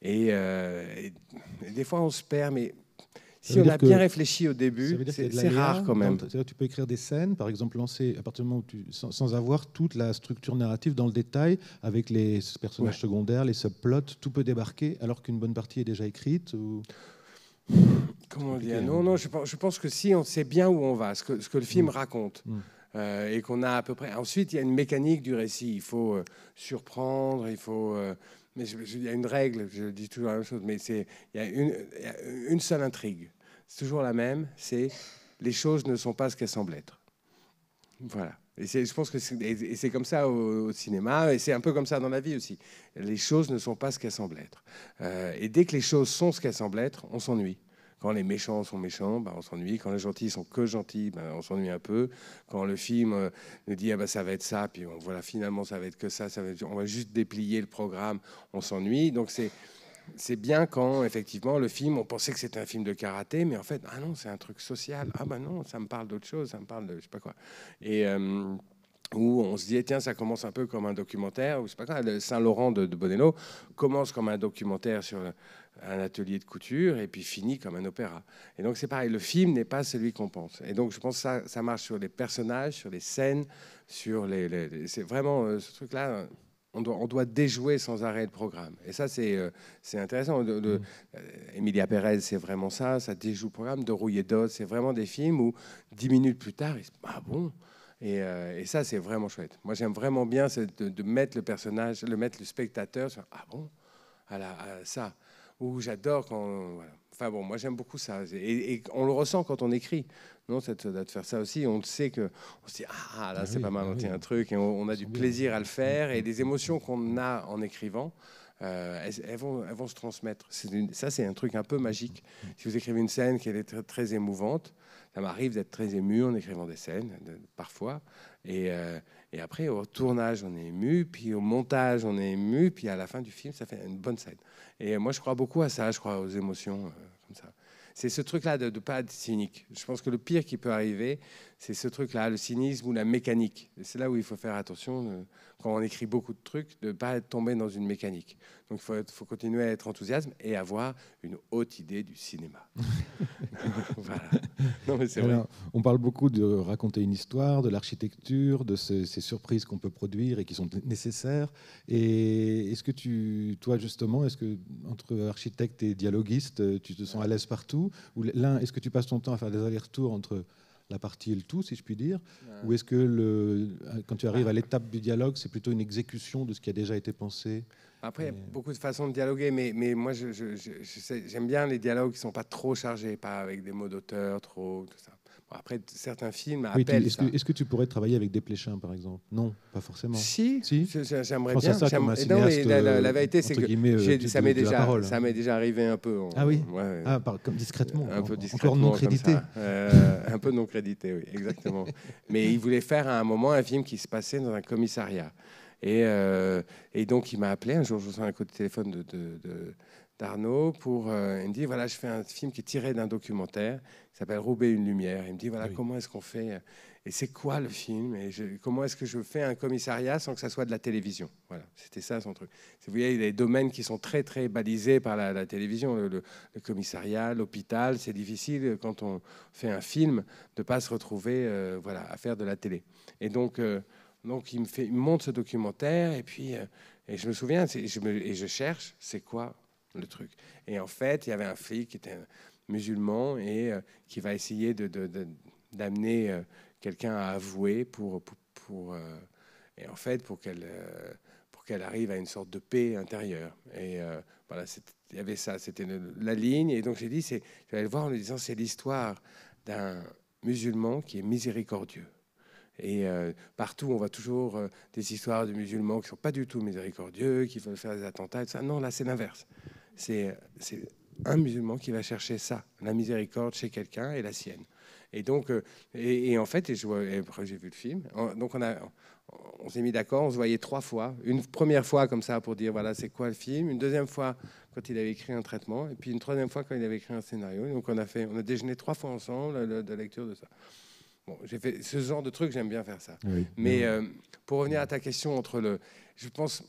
Et des fois, on se perd, mais si on a bien réfléchi au début, c'est rare quand même. Tu peux écrire des scènes, par exemple, lancer à partir du moment où sans avoir toute la structure narrative dans le détail, avec les personnages secondaires, les subplots, tout peut débarquer alors qu'une bonne partie est déjà écrite ou... Comment dire? Non, je pense que si on sait bien où on va, ce que le film raconte, et qu'on a à peu près... Ensuite, il y a une mécanique du récit. Il faut surprendre, il faut... mais il y a une règle, je dis toujours la même chose, mais il y a une seule intrigue. C'est toujours la même, c'est les choses ne sont pas ce qu'elles semblent être. Voilà. Et je pense que c'est comme ça au cinéma, et c'est un peu comme ça dans la vie aussi. Les choses ne sont pas ce qu'elles semblent être. Et dès que les choses sont ce qu'elles semblent être, on s'ennuie. Quand les méchants sont méchants, ben on s'ennuie. Quand les gentils sont que gentils, ben on s'ennuie un peu. Quand le film nous dit ça va être ça, puis voilà, finalement ça va être que ça, on va juste déplier le programme, on s'ennuie. Donc c'est bien quand, effectivement, le film, on pensait que c'était un film de karaté, mais en fait, ah non, c'est un truc social. Ah ben non, ça me parle d'autre chose, ça me parle de je sais pas quoi. Et où on se dit, tiens, ça commence un peu comme un documentaire, ou je sais pas quoi, le Saint-Laurent de Bonello commence comme un documentaire sur un atelier de couture et puis finit comme un opéra. Et donc c'est pareil, le film n'est pas celui qu'on pense. Et donc je pense que ça marche sur les personnages, sur les scènes, sur c'est vraiment ce truc-là. On doit déjouer sans arrêt le programme. Et ça, c'est intéressant. Emilia Pérez, c'est vraiment ça. Ça déjoue le programme. De Rouille et Dodd, c'est vraiment des films où 10 minutes plus tard, ils se disent, ah bon. Et ça, c'est vraiment chouette. Moi, j'aime vraiment bien de mettre le personnage, mettre le spectateur sur, ah bon, à ça. Ou j'adore quand... Voilà. Enfin bon, moi j'aime beaucoup ça. Et on le ressent quand on écrit. Non, ça doit faire ça aussi. On sait que... On se dit, ah là, c'est pas mal, on tient un truc. Et on a du plaisir à le faire. Et les émotions qu'on a en écrivant, elles vont se transmettre. Ça, c'est un truc un peu magique. Si vous écrivez une scène qui est très, très émouvante, ça m'arrive d'être très ému en écrivant des scènes, parfois. Et après, au tournage, on est ému. Puis au montage, on est ému. Puis à la fin du film, ça fait une bonne scène. Et moi, je crois beaucoup à ça. Je crois aux émotions comme ça. C'est ce truc-là de ne pas être cynique. Je pense que le pire qui peut arriver, c'est ce truc-là, le cynisme ou la mécanique. C'est là où il faut faire attention, quand on écrit beaucoup de trucs, de ne pas être tombé dans une mécanique. Donc il faut continuer à être enthousiaste et avoir une haute idée du cinéma. Voilà. Non, mais c'est vrai. On parle beaucoup de raconter une histoire, de l'architecture, de ces surprises qu'on peut produire et qui sont nécessaires. Et est-ce que toi justement, est-ce que entre architecte et dialoguiste, tu te sens à l'aise partout? Ou est-ce que tu passes ton temps à faire des allers-retours entre la partie et le tout, si je puis dire? Ou est-ce que quand tu arrives à l'étape du dialogue, c'est plutôt une exécution de ce qui a déjà été pensé? Après, il y a beaucoup de façons de dialoguer, mais moi, j'aime bien les dialogues qui ne sont pas trop chargés, pas avec des mots d'auteur, trop, tout ça. Bon, après, certains films appellent ça. Est-ce que tu pourrais travailler avec des Pléchins, par exemple? Non, pas forcément. Si, j'aimerais bien. Ça comme un cinéaste, la vérité, c'est que ça m'est déjà arrivé un peu. Ah oui, ouais, comme discrètement. Un peu discrètement. Encore non crédité. Un peu non crédité, oui, exactement. Mais il voulait faire à un moment un film qui se passait dans un commissariat. Et donc, il m'a appelé un jour, je reçois un coup de téléphone d'Arnaud il me dit, voilà, je fais un film qui est tiré d'un documentaire qui s'appelle Roubaix, une lumière. Il me dit, voilà, comment est-ce qu'on fait et c'est quoi le film et comment est-ce que je fais un commissariat sans que ça soit de la télévision? Voilà, c'était ça son truc. Vous voyez, il y a des domaines qui sont très, très balisés par la télévision. Le commissariat, l'hôpital, c'est difficile quand on fait un film de ne pas se retrouver à faire de la télé. Et donc il me montre ce documentaire et puis et je me souviens et je cherche c'est quoi le truc. Et en fait, il y avait un flic qui était musulman et qui va essayer d'amener quelqu'un à avouer et en fait pour qu'elle arrive à une sorte de paix intérieure. Et voilà, il y avait ça, c'était la ligne. Et donc j'ai dit, j'allais le voir en lui disant, c'est l'histoire d'un musulman qui est miséricordieux. Et partout, on voit toujours des histoires de musulmans qui ne sont pas du tout miséricordieux, qui veulent faire des attentats, et tout ça. Non, là, c'est l'inverse. C'est un musulman qui va chercher ça, la miséricorde chez quelqu'un et la sienne. Et donc, et en fait, après j'ai vu le film, donc on s'est mis d'accord, on se voyait 3 fois. Une première fois comme ça pour dire voilà c'est quoi le film, une deuxième fois quand il avait écrit un traitement, et puis une troisième fois quand il avait écrit un scénario. Et donc on a déjeuné 3 fois ensemble de lecture de ça. Bon, j'ai fait ce genre de truc, j'aime bien faire ça. Oui. Mais pour revenir à ta question je pense,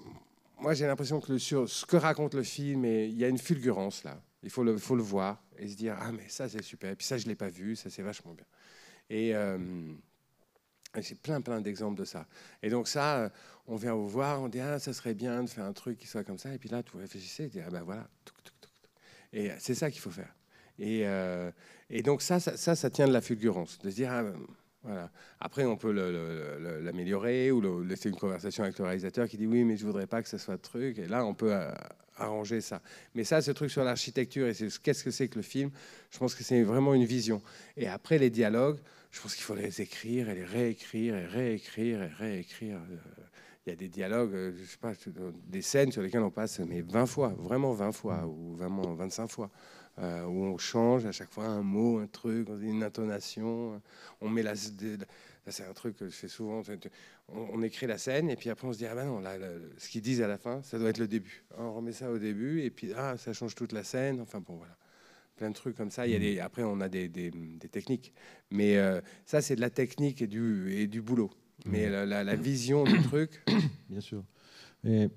moi j'ai l'impression que sur ce que raconte le film, il y a une fulgurance là. Il faut le voir et se dire ah mais ça c'est super. Et puis ça je l'ai pas vu, ça c'est vachement bien. Et j'ai plein d'exemples de ça. Et donc ça, on vient vous voir, on dit ah ça serait bien de faire un truc qui soit comme ça. Et puis là, vous réfléchissez et dites ah ben voilà. Et c'est ça qu'il faut faire. Et donc ça tient de la fulgurance, de se dire ah, voilà. Après on peut l'améliorer ou laisser une conversation avec le réalisateur qui dit oui mais je voudrais pas que ça soit de truc. Et là on peut arranger ça. Mais ça, ce truc sur l'architecture et qu'est-ce que c'est que le film, je pense que c'est vraiment une vision. Et après les dialogues, je pense qu'il faut les écrire et les réécrire et réécrire et réécrire. Il y a des dialogues, je sais pas, des scènes sur lesquelles on passe mais 20 fois, vraiment 20 fois ou vraiment 25 fois. Où on change à chaque fois un mot, un truc, une intonation. On met c'est un truc que je fais souvent. On écrit la scène et puis après on se dit ah ben non, là, ce qu'ils disent à la fin, ça doit être le début. On remet ça au début et puis ça change toute la scène. Enfin bon voilà, plein de trucs comme ça. Il y a après on a des techniques, mais ça c'est de la technique et du boulot. Mais la vision du truc. Bien sûr. Mais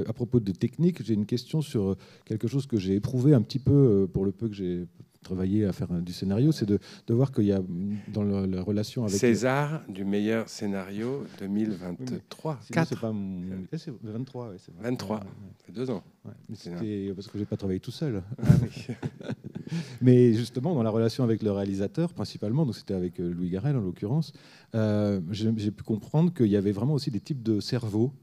à propos de technique, j'ai une question sur quelque chose que j'ai éprouvé un petit peu pour le peu que j'ai travaillé à faire du scénario, c'est de voir qu'il y a dans la relation avec... César du meilleur scénario 2023. Oui, c'est pas mon... C'est 23, ouais, c'est 23, ouais. Ça fait 2 ans. Ouais, mais c'était parce que j'ai pas travaillé tout seul. Ah, oui. Mais justement, dans la relation avec le réalisateur, principalement, donc c'était avec Louis Garrel en l'occurrence, j'ai pu comprendre qu'il y avait vraiment aussi des types de cerveaux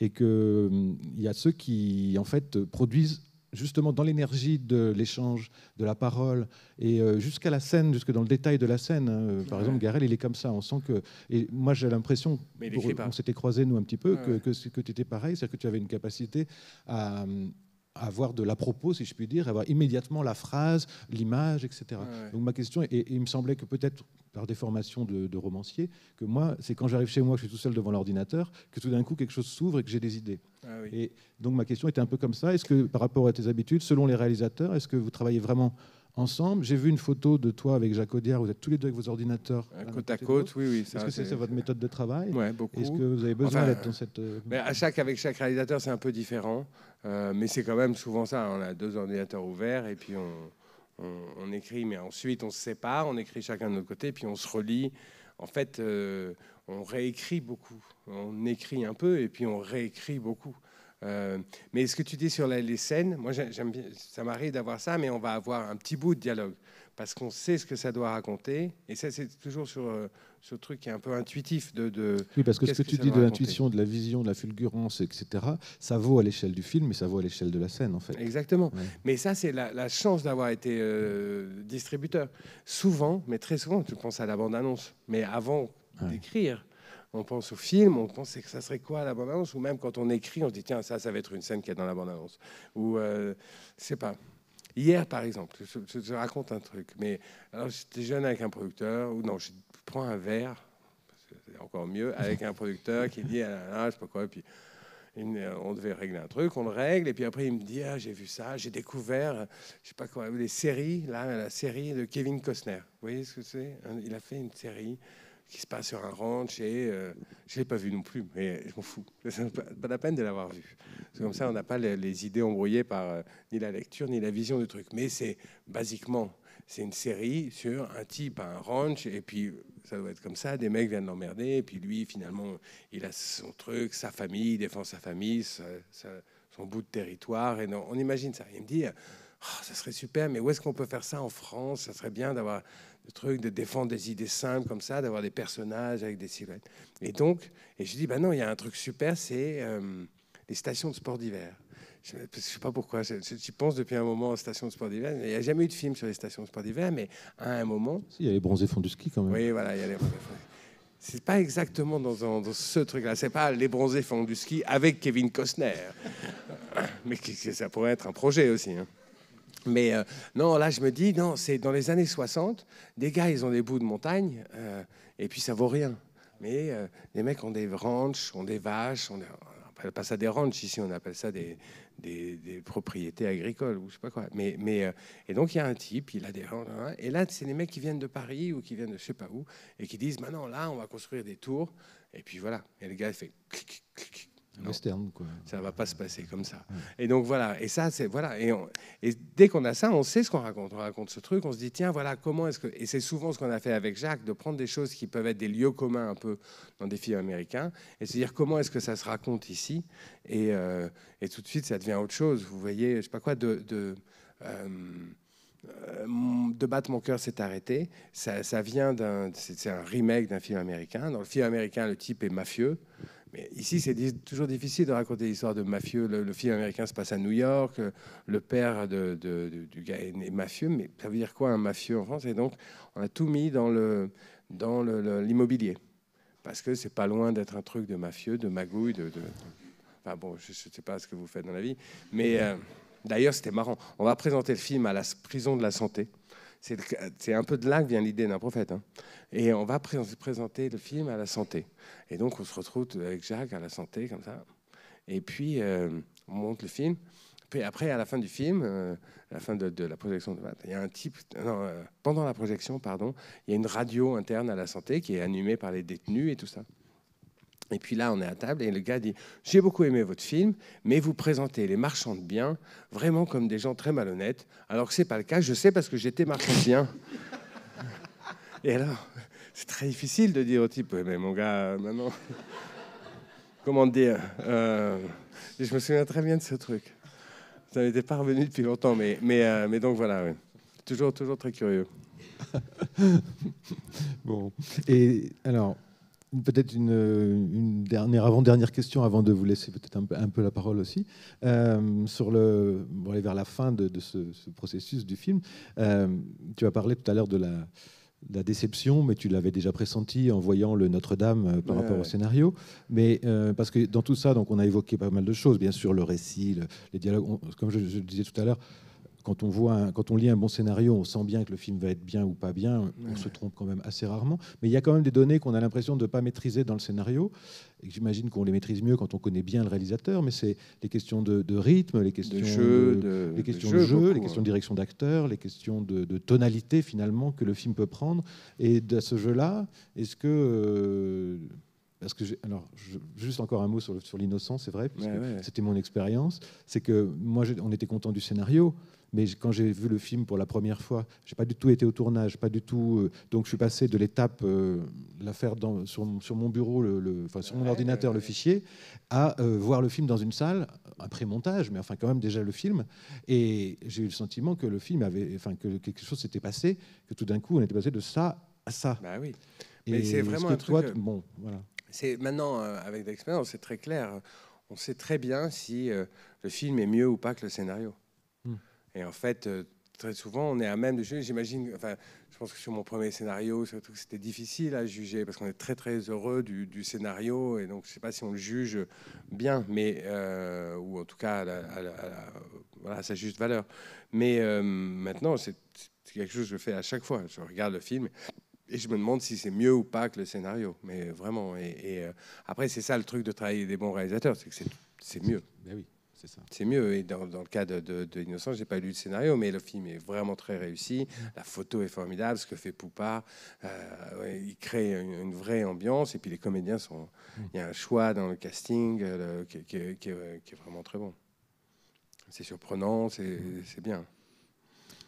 et qu'il y a ceux qui, en fait, produisent justement dans l'énergie de l'échange, de la parole, et jusqu'à la scène, jusque dans le détail de la scène. Par exemple, Garrel, il est comme ça. On sent que... Et moi, j'ai l'impression, on s'était croisés, nous, un petit peu, que tu étais pareil, c'est-à-dire que tu avais une capacité à avoir de l'à-propos, si je puis dire, avoir immédiatement la phrase, l'image, etc. Ouais. Donc ma question, et il me semblait que peut-être par des formations de romancier, que moi, c'est quand j'arrive chez moi, que je suis tout seul devant l'ordinateur, que tout d'un coup, quelque chose s'ouvre et que j'ai des idées. Oui. Et donc ma question était un peu comme ça. Est-ce que par rapport à tes habitudes, selon les réalisateurs, est-ce que vous travaillez vraiment ensemble? J'ai vu une photo de toi avec Jacques Audiard, vous êtes tous les deux avec vos ordinateurs. Côte à côte, oui. Est-ce que c'est votre méthode de travail? Oui, beaucoup. Est-ce que vous avez besoin d'être dans cette... Mais avec chaque réalisateur, c'est un peu différent. Mais c'est quand même souvent ça. On a 2 ordinateurs ouverts et puis on écrit, mais ensuite on se sépare, on écrit chacun de notre côté, puis on se relie. En fait, on réécrit beaucoup. On écrit un peu et puis on réécrit beaucoup. Mais ce que tu dis sur les scènes, moi j'aime bien, ça m'arrive d'avoir ça, mais on va avoir un petit bout de dialogue parce qu'on sait ce que ça doit raconter. Et ça, c'est toujours sur ce truc qui est un peu intuitif oui, parce que ce que tu dis de l'intuition, de la vision, de la fulgurance, etc., ça vaut à l'échelle du film, mais ça vaut à l'échelle de la scène, en fait. Exactement. Ouais. Mais ça, c'est la chance d'avoir été distributeur. Souvent, mais très souvent, tu penses à la bande-annonce. Mais avant d'écrire, on pense au film, on pense que ça serait quoi la bande-annonce, ou même quand on écrit, on se dit tiens, ça va être une scène qui est dans la bande-annonce. Ou, je sais pas. Hier, par exemple, je te raconte un truc. Mais alors, j'étais jeune avec un producteur, ou non, je prends un verre, c'est encore mieux, avec un producteur qui dit ah, je sais pas quoi, et puis on devait régler un truc, on le règle, et puis après il me dit ah, j'ai vu ça, j'ai découvert, je sais pas quoi, des séries, là, la série de Kevin Costner. Vous voyez ce que c'est? Il a fait une série qui se passe sur un ranch et je l'ai pas vu non plus, mais je m'en fous. C'est pas la peine de l'avoir vu. C'est comme ça, on n'a pas les idées embrouillées par ni la lecture ni la vision du truc. Mais c'est basiquement, c'est une série sur un type à un ranch et puis ça doit être comme ça. Des mecs viennent l'emmerder et puis lui, finalement, il a son truc, sa famille, il défend sa famille, son bout de territoire. Et non, on imagine ça. Il me dit oh, ça serait super, mais où est-ce qu'on peut faire ça en France? Ça serait bien d'avoir le truc, de défendre des idées simples comme ça, d'avoir des personnages avec des silhouettes. Et donc, je dis, bah non, il y a un truc super, c'est les stations de sport d'hiver. Je ne sais pas pourquoi, j'y pense depuis un moment aux stations de sport d'hiver. Il n'y a jamais eu de film sur les stations de sport d'hiver, mais à un moment... Si, il y a les bronzés font du ski quand même. Oui, voilà, il y a les bronzés font. C'est pas exactement dans ce truc-là. C'est pas les bronzés font du ski avec Kevin Costner. Mais ça pourrait être un projet aussi. Hein. Mais non, là, je me dis, non, c'est dans les années 60, des gars, ils ont des bouts de montagne, et puis ça vaut rien. Mais les mecs ont des ranchs, ont des vaches, on appelle pas ça des ranchs ici, on appelle ça des propriétés agricoles ou je sais pas quoi. Et donc il y a un type, il a des ranchs, hein, et là c'est les mecs qui viennent de Paris ou qui viennent de je sais pas où et qui disent maintenant là on va construire des tours et puis voilà. Et le gars il fait clic clic. Un western, quoi. Ça va pas se passer comme ça. Et donc voilà. Et ça c'est voilà. Et dès qu'on a ça, on sait ce qu'on raconte. On raconte ce truc. On se dit tiens voilà comment est-ce que et c'est souvent ce qu'on a fait avec Jacques de prendre des choses qui peuvent être des lieux communs un peu dans des films américains et se dire comment est-ce que ça se raconte ici et tout de suite ça devient autre chose. Vous voyez je sais pas quoi de battre mon cœur s'est arrêté. Ça vient c'est un remake d'un film américain. Dans le film américain le type est mafieux. Mais ici, c'est toujours difficile de raconter l'histoire de mafieux. Le film américain se passe à New York. Le père du gars est mafieux. Mais ça veut dire quoi un mafieux en France? Et donc, on a tout mis dans l'immobilier. Parce que c'est pas loin d'être un truc de mafieux, de magouille. Enfin bon, je ne sais pas ce que vous faites dans la vie. Mais d'ailleurs, c'était marrant. On va présenter le film à la prison de la santé. C'est un peu de là que vient l'idée d'un prophète. Hein. Et on va présenter le film à la santé. Et donc, on se retrouve avec Jacques à la santé, comme ça. Et puis, on monte le film. Puis après, à la fin du film, à la fin de la projection, il y a un type... pendant la projection, pardon, il y a une radio interne à la santé qui est animée par les détenus et tout ça. Et puis là, on est à table et le gars dit « J'ai beaucoup aimé votre film, mais vous présentez les marchands de biens vraiment comme des gens très malhonnêtes, alors que ce n'est pas le cas. Je sais parce que j'étais marchand de biens. » Et alors, c'est très difficile de dire au type « Mais mon gars, maintenant... » Comment dire je me souviens très bien de ce truc. Ça n'était pas revenu depuis longtemps, mais donc voilà, ouais. Toujours très curieux. Bon, et alors... Peut-être une avant-dernière question avant de vous laisser peut-être un peu la parole aussi. Bon, aller vers la fin de ce processus du film, tu as parlé tout à l'heure de la déception, mais tu l'avais déjà pressenti en voyant le Notre-Dame par rapport au scénario. Mais parce que dans tout ça, donc, on a évoqué pas mal de choses, bien sûr, le récit, les dialogues. Comme je le disais tout à l'heure, quand on lit un bon scénario, on sent bien que le film va être bien ou pas bien. On se trompe quand même assez rarement. Mais il y a quand même des données qu'on a l'impression de ne pas maîtriser dans le scénario. Et j'imagine qu'on les maîtrise mieux quand on connaît bien le réalisateur. Mais c'est les questions de rythme, les questions de jeu, les questions de direction d'acteur, les questions de tonalité finalement que le film peut prendre. Et de ce jeu-là, est-ce que... Parce que juste encore un mot sur l'innocence, c'est vrai, parce que c'était mon expérience. C'est que moi, on était content du scénario, mais quand j'ai vu le film pour la première fois, j'ai pas du tout été au tournage, pas du tout. Donc je suis passé de l'étape l'affaire sur mon bureau, sur mon ordinateur, le fichier, à voir le film dans une salle après montage, mais enfin quand même déjà le film. Et j'ai eu le sentiment que le film que quelque chose s'était passé, que tout d'un coup on était passé de ça à ça. Bah oui. Mais c'est vraiment un truc. Bon, voilà. C'est maintenant, avec l'expérience, c'est très clair. On sait très bien si le film est mieux ou pas que le scénario. Et en fait, très souvent, on est à même de juger. J'imagine, enfin, je pense que sur mon premier scénario, c'était difficile à juger parce qu'on est très très heureux du scénario et donc je ne sais pas si on le juge bien, mais ou en tout cas à sa juste valeur. Mais maintenant, c'est quelque chose que je fais à chaque fois. Je regarde le film. Et je me demande si c'est mieux ou pas que le scénario. Mais vraiment. Et après, c'est ça le truc de travailler des bons réalisateurs, c'est que c'est mieux. Ben oui, c'est ça. C'est mieux. Et dans le cas de Innocent, je n'ai pas lu le scénario, mais le film est vraiment très réussi. La photo est formidable, ce que fait Poupart. Il crée une vraie ambiance. Et puis les comédiens sont... Il y a un choix dans le casting qui est vraiment très bon. C'est surprenant, c'est bien.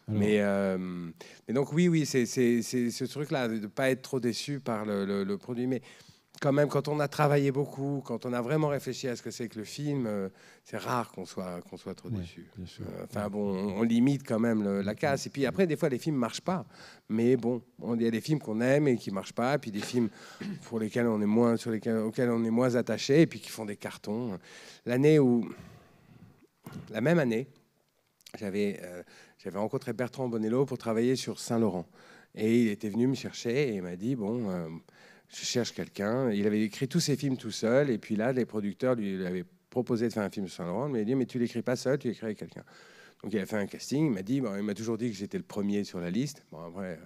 Alors. Mais donc oui, c'est ce truc-là, de ne pas être trop déçu par le produit. Mais quand même, quand on a travaillé beaucoup, quand on a vraiment réfléchi à ce que c'est que le film, c'est rare qu'on soit trop déçu. Enfin bon, on limite quand même la casse. Et puis après, des fois, les films ne marchent pas. Mais bon, il y a des films qu'on aime et qui ne marchent pas. Et puis des films pour lesquels on est moins, auxquels on est moins attaché et puis qui font des cartons. La même année, j'avais rencontré Bertrand Bonello pour travailler sur Saint-Laurent. Et il était venu me chercher et il m'a dit, bon, je cherche quelqu'un. Il avait écrit tous ses films tout seul. Et puis là, les producteurs lui avaient proposé de faire un film sur Saint-Laurent. Il m'a dit, mais tu l'écris pas seul, tu l'écris avec quelqu'un. Donc il a fait un casting. Il m'a dit, bon, il m'a toujours dit que j'étais le premier sur la liste. Bon, après,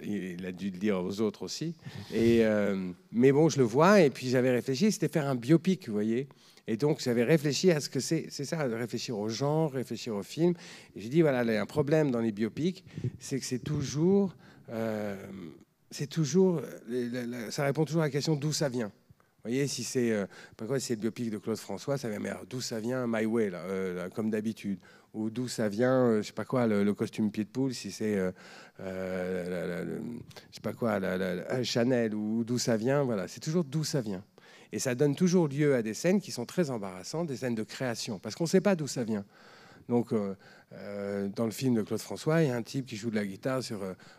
il a dû le dire aux autres aussi. Mais bon, je le vois. Et puis j'avais réfléchi, c'était faire un biopic, vous voyez. Et donc, j'avais réfléchi à ce que c'est ça, réfléchir au genre, réfléchir au film. Et j'ai dit, voilà, il y a un problème dans les biopics, c'est que ça répond toujours à la question d'où ça vient. Vous voyez, si c'est le biopic de Claude François, ça vient, mais d'où ça vient My Way, là, comme d'habitude. Ou d'où ça vient, je sais pas quoi, le costume pied de poule, si c'est, je sais pas quoi, Chanel, ou d'où ça vient, voilà, c'est toujours d'où ça vient. Et ça donne toujours lieu à des scènes qui sont très embarrassantes, des scènes de création, parce qu'on ne sait pas d'où ça vient. Donc, dans le film de Claude François, il y a un type qui joue de la guitare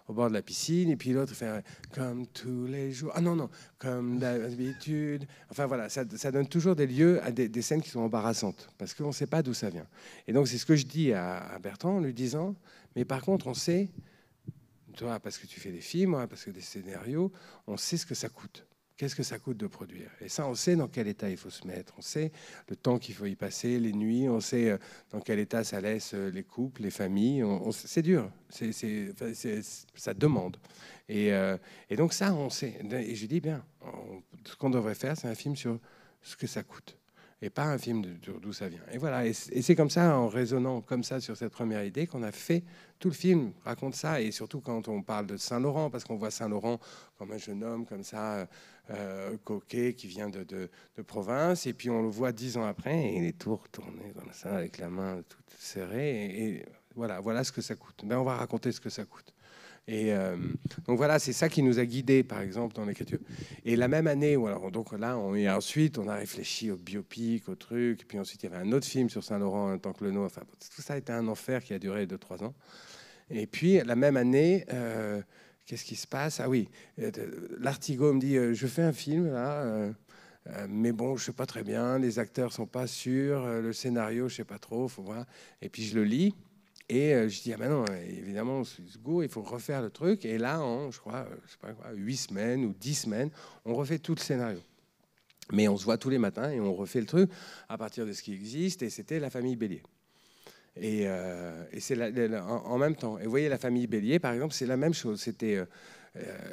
au bord de la piscine, et puis l'autre fait « comme tous les jours ». Ah non, comme d'habitude. Enfin voilà, ça donne toujours des lieux à des scènes qui sont embarrassantes, parce qu'on ne sait pas d'où ça vient. Et donc, c'est ce que je dis à Bertrand en lui disant « mais par contre, on sait, toi, parce que tu fais des films, moi, parce que des scénarios, on sait ce que ça coûte. » Qu'est-ce que ça coûte de produire? Et ça, on sait dans quel état il faut se mettre. On sait le temps qu'il faut y passer, les nuits. On sait dans quel état ça laisse les couples, les familles. C'est dur. Ça demande. Et donc ça, on sait. Et je dis, bien, ce qu'on devrait faire, c'est un film sur ce que ça coûte. Et pas un film d'où ça vient. Et voilà. Et c'est comme ça, en raisonnant comme ça sur cette première idée, qu'on a fait tout le film, raconte ça. Et surtout quand on parle de Saint-Laurent, parce qu'on voit Saint-Laurent comme un jeune homme, comme ça, coquet, qui vient de province. Et puis on le voit 10 ans après, et il est tout retourné comme ça, avec la main toute serrée. Et voilà ce que ça coûte. Ben, on va raconter ce que ça coûte. Et donc voilà, c'est ça qui nous a guidés, par exemple, dans l'écriture. Et la même année, donc là, ensuite, on a réfléchi au biopic, au truc. Et puis ensuite, il y avait un autre film sur Saint-Laurent, Un temps que le nôtre. Enfin, tout ça a été un enfer qui a duré 2-3 ans. Et puis, la même année, qu'est-ce qui se passe? Ah oui, l'Artigo me dit, je fais un film, là, mais bon, je ne sais pas très bien, les acteurs ne sont pas sûrs, le scénario, je ne sais pas trop, faut voir. Et puis, je le lis. Et je dis, ah ben non, évidemment, il faut refaire le truc. Et là, je crois, je sais pas quoi, 8 semaines ou 10 semaines, on refait tout le scénario. Mais on se voit tous les matins et on refait le truc à partir de ce qui existe. Et c'était La Famille Bélier. Et c'est en même temps. Et vous voyez, La Famille Bélier, par exemple, c'est la même chose. C'était,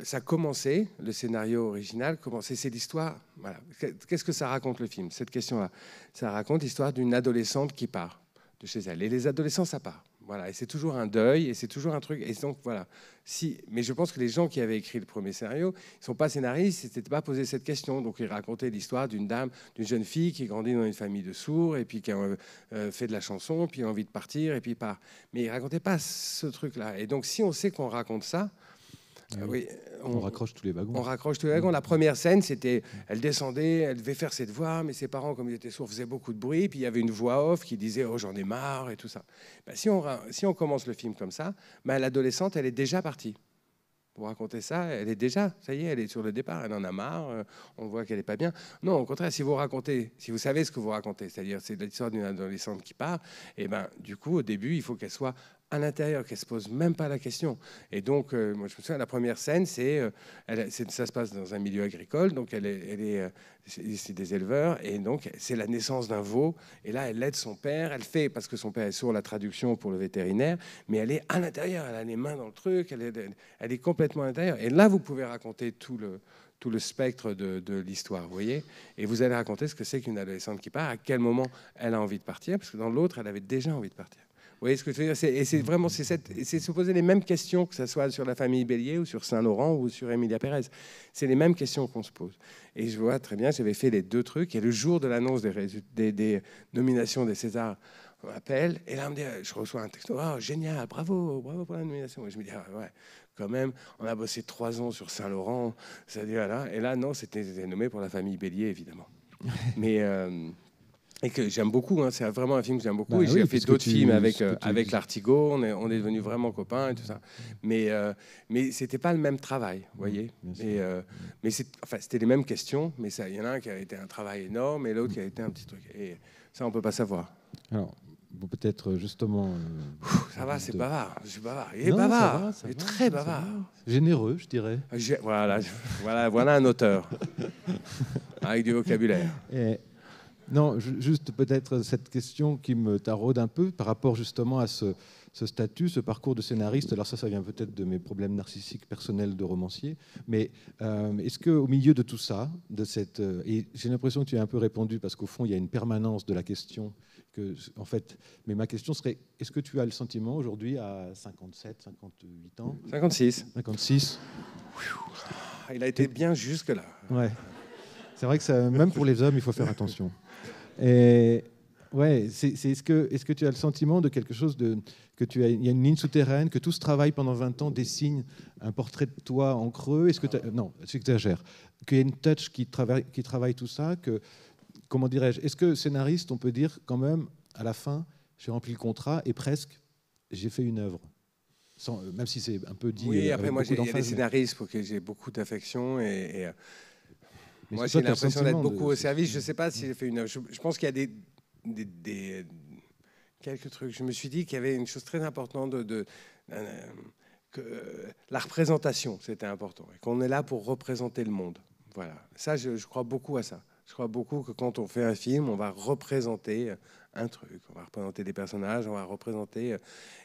ça commençait, le scénario original commençait, c'est l'histoire. Voilà. Qu'est-ce que ça raconte, le film? Cette question-là. Ça raconte l'histoire d'une adolescente qui part de chez elle. Et les adolescents, ça part. Voilà, et c'est toujours un deuil, et c'est toujours un truc. Et donc voilà. Mais je pense que les gens qui avaient écrit le premier scénario, ils ne sont pas scénaristes, ils ne s'étaient pas posé cette question. Donc ils racontaient l'histoire d'une jeune fille qui grandit dans une famille de sourds, et puis qui a fait de la chanson, puis a envie de partir, et puis part. Mais ils ne racontaient pas ce truc-là. Et donc si on sait qu'on raconte ça, oui, on raccroche tous les wagons. On raccroche tous les wagons. La première scène, c'était, elle descendait, elle devait faire ses devoirs, mais ses parents, comme ils étaient sourds, faisaient beaucoup de bruit. Puis il y avait une voix off qui disait, oh, j'en ai marre et tout ça. Ben, si on commence le film comme ça, ben, l'adolescente, elle est déjà partie. Pour raconter ça, elle est déjà, ça y est, elle est sur le départ, elle en a marre, on voit qu'elle n'est pas bien. Non, au contraire, si vous savez ce que vous racontez, c'est-à-dire c'est l'histoire d'une adolescente qui part, et ben du coup, au début, il faut qu'elle soit à l'intérieur, qu'elle se pose même pas la question. Et donc, moi, je me souviens, la première scène, ça se passe dans un milieu agricole, donc c'est des éleveurs, et donc c'est la naissance d'un veau. Et là, elle aide son père, elle fait, parce que son père est sourd, la traduction pour le vétérinaire, mais elle est à l'intérieur, elle a les mains dans le truc, elle est complètement à l'intérieur. Et là, vous pouvez raconter tout le spectre de l'histoire, vous voyez. Et vous allez raconter ce que c'est qu'une adolescente qui part, à quel moment elle a envie de partir, parce que dans l'autre, elle avait déjà envie de partir. Vous voyez ce que je veux dire? C'est se poser les mêmes questions, que ce soit sur La Famille Bélier ou sur Saint-Laurent ou sur Emilia Pérez. C'est les mêmes questions qu'on se pose. Et je vois très bien, j'avais fait les deux trucs. Et le jour de l'annonce des nominations des Césars on m'appelle, et là, on me dit, je reçois un texto, oh, génial, bravo, bravo pour la nomination. Et je me dis, ah, ouais, quand même, on a bossé 3 ans sur Saint-Laurent, ça dit, voilà. Et là, non, c'était nommé pour La Famille Bélier, évidemment. Mais et que j'aime beaucoup, hein, c'est vraiment un film que j'aime beaucoup. Bah et j'ai oui, fait d'autres films avec, avec dis. l'Artigot, on est devenus vraiment copains et tout ça. Mais c'était pas le même travail, vous voyez. Et, mais enfin, c'était les mêmes questions, mais il y en a un qui a été un travail énorme et l'autre qui a été un petit truc. Et ça, on peut pas savoir. Alors, bon, peut-être justement. Ça va, c'est bavard. Je suis bavard. Il est Non, bavard. ça Il est va, très ça bavard. va. Généreux, je dirais. Voilà un auteur avec du vocabulaire. Et, non, juste peut-être cette question qui me taraude un peu par rapport justement à ce statut, ce parcours de scénariste. Alors ça vient peut-être de mes problèmes narcissiques personnels de romancier. Mais est-ce qu'au milieu de tout ça, et j'ai l'impression que tu as un peu répondu parce qu'au fond, il y a une permanence de la question. En fait, mais ma question serait, est-ce que tu as le sentiment aujourd'hui, à 57, 58 ans 56. 56. Il a été bien jusque-là. Ouais. C'est vrai que même pour les hommes, il faut faire attention. Et ouais, est-ce que tu as le sentiment de quelque chose il y a une ligne souterraine, que tout ce travail pendant 20 ans dessine un portrait de toi en creux? Est-ce que non, j'exagère. Qu'il y a une touch qui travaille tout ça, comment dirais-je? Est-ce que scénariste, on peut dire quand même, à la fin, j'ai rempli le contrat et presque, j'ai fait une œuvre, même si c'est un peu dit. Oui, après moi, il y a des scénaristes pour qui j'ai beaucoup d'affection et moi, j'ai l'impression d'être beaucoup au service. Je ne sais pas si j'ai fait une œuvre. Je pense qu'il y a quelques trucs. Je me suis dit qu'il y avait une chose très importante que la représentation, c'était important. Et qu'on est là pour représenter le monde. Voilà. Ça, je crois beaucoup à ça. Je crois beaucoup que quand on fait un film, on va représenter un truc. On va représenter des personnages, on va représenter...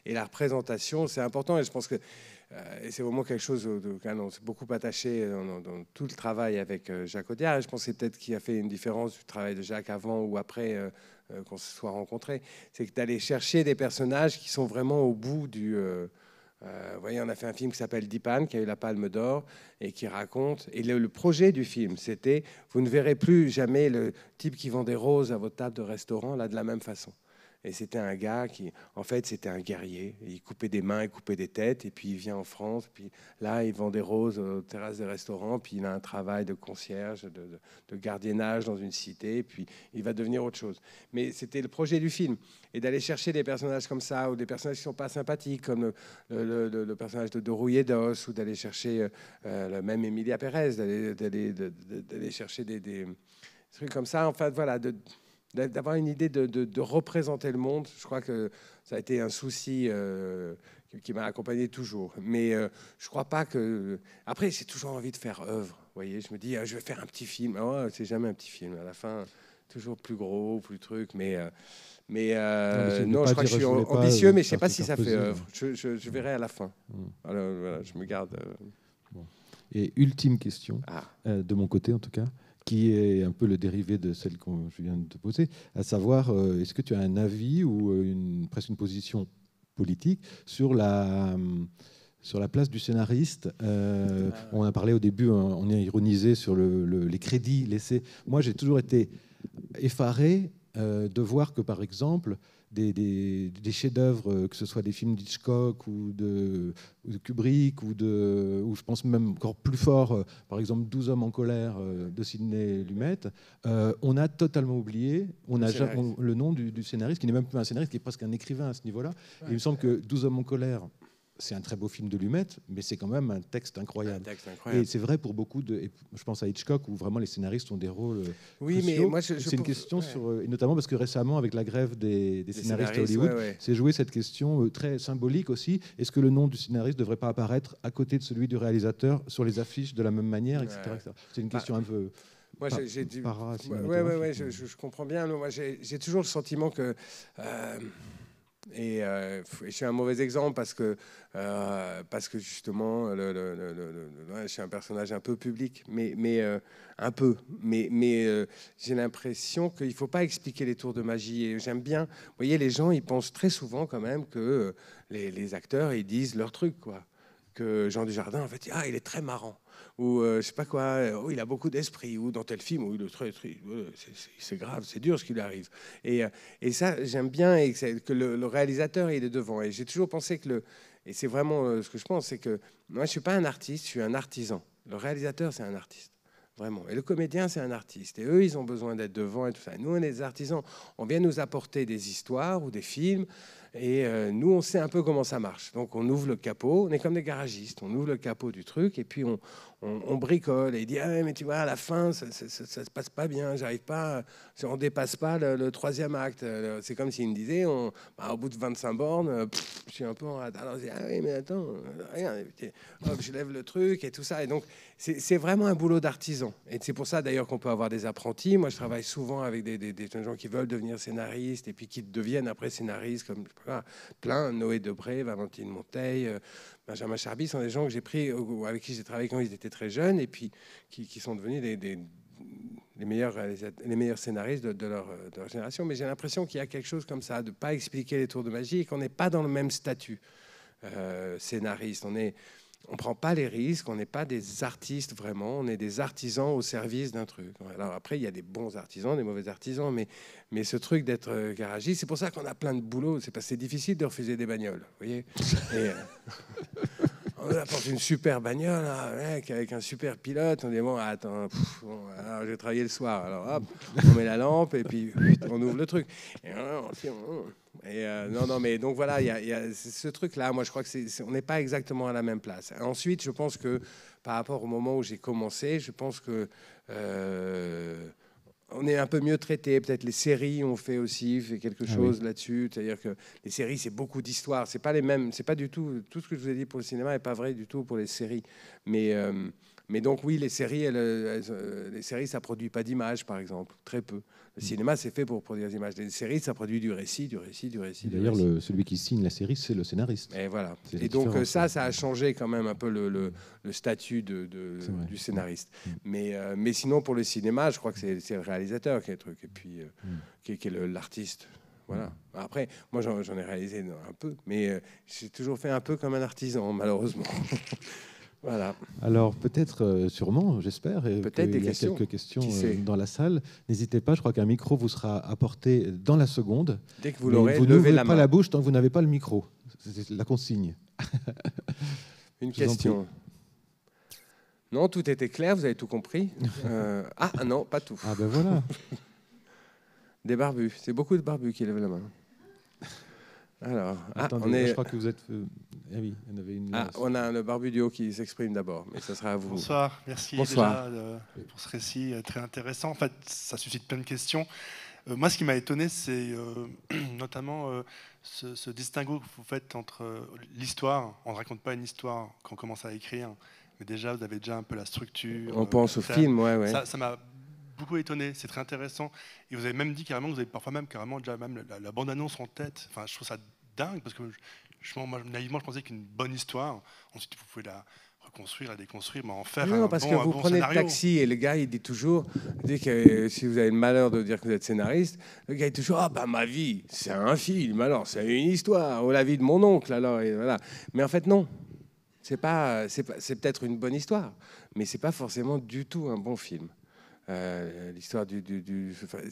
Et la représentation, c'est important. Et je pense que et c'est vraiment quelque chose auquel on s'est beaucoup attaché dans tout le travail avec Jacques Audiard. Et je pense que c'est peut-être qui a fait une différence du travail de Jacques avant ou après qu'on se soit rencontrés. C'est d'aller chercher des personnages qui sont vraiment au bout du... vous voyez, on a fait un film qui s'appelle Dipan, qui a eu la Palme d'Or, et qui raconte... Et le projet du film, c'était, vous ne verrez plus jamais le type qui vend des roses à votre table de restaurant, là, de la même façon. Et c'était un gars qui, en fait, c'était un guerrier. Il coupait des mains, il coupait des têtes, et puis il vient en France, puis là, il vend des roses aux terrasses des restaurants, puis il a un travail de concierge, de gardiennage dans une cité, puis il va devenir autre chose. Mais c'était le projet du film. Et d'aller chercher des personnages comme ça, ou des personnages qui ne sont pas sympathiques, comme le personnage de Rouillet-Dos, ou d'aller chercher même Emilia Pérez, d'aller chercher des trucs comme ça. En fait, voilà, d'avoir une idée de représenter le monde. Je crois que ça a été un souci qui m'a accompagné toujours. Mais je ne crois pas que... Après, j'ai toujours envie de faire œuvre. Vous voyez, je me dis, je vais faire un petit film. Oh, c'est jamais un petit film. À la fin, toujours plus gros, plus truc. Mais non, je crois que je suis ambitieux, mais je ne sais pas si ça fait œuvre. Je verrai à la fin. Alors, voilà, je me garde... Bon. Et ultime question, de mon côté en tout cas, qui est un peu le dérivé de celle que je viens de te poser, à savoir, est-ce que tu as un avis ou presque une position politique sur la place du scénariste? On a parlé au début, on a ironisé sur les crédits laissés. Moi, j'ai toujours été effaré de voir que, par exemple, des chefs-d'œuvre, que ce soit des films d'Hitchcock ou de Kubrick, ou je pense même encore plus fort, par exemple 12 hommes en colère de Sidney Lumet, on a totalement oublié le nom du scénariste, qui n'est même plus un scénariste, qui est presque un écrivain à ce niveau-là. Ouais. Il me semble que 12 hommes en colère, c'est un très beau film de Lumet, mais c'est quand même un texte incroyable. Et c'est vrai pour beaucoup je pense à Hitchcock, où vraiment les scénaristes ont des rôles cruciaux. Mais moi, c'est une question et notamment parce que récemment, avec la grève des scénaristes à Hollywood, c'est joué cette question très symbolique aussi. Est-ce que le nom du scénariste ne devrait pas apparaître à côté de celui du réalisateur sur les affiches de la même manière, etc. C'est une question un peu... Moi, je comprends bien. Moi, j'ai toujours le sentiment que... Et je suis un mauvais exemple parce que justement, je suis un personnage un peu public, mais j'ai l'impression qu'il ne faut pas expliquer les tours de magie. Et j'aime bien, vous voyez, les gens, ils pensent très souvent quand même que les acteurs, ils disent leur truc, quoi. que Jean Dujardin, en fait, il est très marrant. Ou je sais pas quoi, il a beaucoup d'esprit. Ou dans tel film, il est très, c'est grave, c'est dur ce qui lui arrive. Et ça, j'aime bien que le réalisateur, il est devant. Et j'ai toujours pensé et c'est vraiment ce que je pense, c'est que moi, je suis pas un artiste, je suis un artisan. Le réalisateur, c'est un artiste. Vraiment. Et le comédien, c'est un artiste. Et eux, ils ont besoin d'être devant et tout ça. Nous, on est des artisans. On vient nous apporter des histoires ou des films. Et nous, on sait un peu comment ça marche. Donc, on ouvre le capot. On est comme des garagistes. On ouvre le capot du truc et puis on bricole. Et il dit, ah, mais tu vois, à la fin, ça se passe pas bien. J'arrive pas. On dépasse pas le troisième acte. C'est comme s'il me disait, au bout de 25 bornes, je suis un peu en rade. Alors, je dis, ah oui, mais attends, regarde. Hop, je lève le truc et tout ça. Et donc, c'est vraiment un boulot d'artisan. Et c'est pour ça, d'ailleurs, qu'on peut avoir des apprentis. Moi, je travaille souvent avec des jeunes gens qui veulent devenir scénaristes et puis qui deviennent après scénaristes, comme plein, Noé Debré, Valentine Monteil, Benjamin Charbis, sont des gens que j'ai pris, avec qui j'ai travaillé quand ils étaient très jeunes et puis qui sont devenus les meilleurs scénaristes de leur génération. Mais j'ai l'impression qu'il y a quelque chose comme ça, de ne pas expliquer les tours de magie et qu'on n'est pas dans le même statut scénariste. On ne prend pas les risques, on n'est pas des artistes vraiment, on est des artisans au service d'un truc. Alors après, il y a des bons artisans, des mauvais artisans, mais ce truc d'être garagiste, c'est pour ça qu'on a plein de boulot, c'est parce que c'est difficile de refuser des bagnoles, vous voyez. On apporte une super bagnole là, mec, avec un super pilote, on dit bon, attends, alors, je vais travailler le soir, alors hop, on met la lampe et puis on ouvre le truc. Non, mais donc voilà, il y a ce truc-là. Moi, je crois que on n'est pas exactement à la même place. Ensuite, je pense que par rapport au moment où j'ai commencé, je pense que on est un peu mieux traité. Peut-être les séries ont fait quelque chose là-dessus. C'est-à-dire que les séries, c'est beaucoup d'histoires. C'est pas les mêmes. C'est pas du tout ce que je vous ai dit pour le cinéma n'est pas vrai du tout pour les séries. Mais donc oui, les séries, ça produit pas d'images, par exemple, très peu. Le cinéma, c'est fait pour produire des images. Les séries, ça produit du récit. D'ailleurs, celui qui signe la série, c'est le scénariste. Et voilà. Et donc ça a changé quand même un peu le statut du scénariste. Mais sinon, pour le cinéma, je crois que c'est le réalisateur qui est le truc, et puis qui est l'artiste. Voilà. Après, moi, j'en ai réalisé un peu, mais j'ai toujours fait un peu comme un artisan, malheureusement. Voilà. Alors peut-être, sûrement, j'espère, peut-être qu'il y a quelques questions dans la salle. N'hésitez pas, je crois qu'un micro vous sera apporté dans la seconde. Dès que vous l'aurez, vous n'ouvrez pas la bouche tant que vous n'avez pas le micro. C'est la consigne. Une question. Non, tout était clair, vous avez tout compris. Ah non, pas tout. Ah ben voilà. Des barbus, c'est beaucoup de barbus qui lèvent la main. Alors, attendez, je crois que vous êtes. Ah oui, il y en avait une. On a le barbu du haut qui s'exprime d'abord, mais ça sera à vous. Bonsoir, merci Bonsoir. Déjà pour ce récit très intéressant. En fait, ça suscite plein de questions. Moi, ce qui m'a étonné, c'est notamment ce distinguo que vous faites entre l'histoire. On ne raconte pas une histoire quand on commence à écrire, mais déjà, vous avez déjà un peu la structure. On pense au film, ouais. Ça m'a beaucoup étonné, c'est très intéressant. Et vous avez même dit carrément que vous avez parfois même carrément déjà même la bande-annonce en tête. Enfin, je trouve ça dingue parce que moi, naïvement, je pensais qu'une bonne histoire, ensuite vous pouvez la reconstruire, la déconstruire, mais en faire non, parce que vous prenez le taxi et le gars il dit toujours, que si vous avez le malheur de dire que vous êtes scénariste, le gars il dit toujours ma vie c'est un film, alors c'est une histoire, ou la vie de mon oncle, alors et voilà. Mais en fait non, c'est peut-être une bonne histoire, mais c'est pas forcément du tout un bon film. L'histoire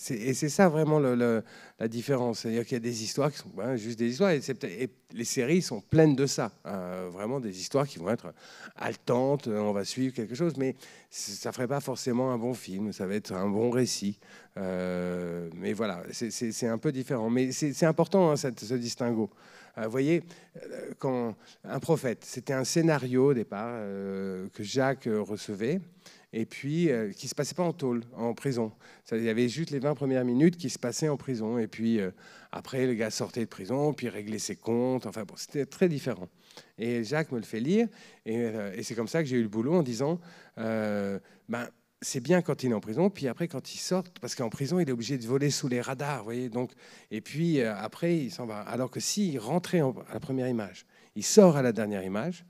et c'est ça vraiment la différence, c'est-à-dire qu'il y a des histoires qui sont juste des histoires, et les séries sont pleines de ça, vraiment des histoires qui vont être haletantes, on va suivre quelque chose, mais ça ferait pas forcément un bon film, ça va être un bon récit, mais voilà, c'est un peu différent, mais c'est important ce distinguo. Vous voyez, quand un prophète, c'était un scénario au départ que Jacques recevait, et puis qui ne se passait pas en tôle, en prison. Il y avait juste les 20 premières minutes qui se passaient en prison. Et puis après, le gars sortait de prison, puis réglait ses comptes. Enfin bon, c'était très différent. Et Jacques me le fait lire. Et c'est comme ça que j'ai eu le boulot en disant, c'est bien quand il est en prison, puis après quand il sort, parce qu'en prison, il est obligé de voler sous les radars. Vous voyez, donc, et puis après, il s'en va. Alors que s'il rentrait à la première image, il sort à la dernière image,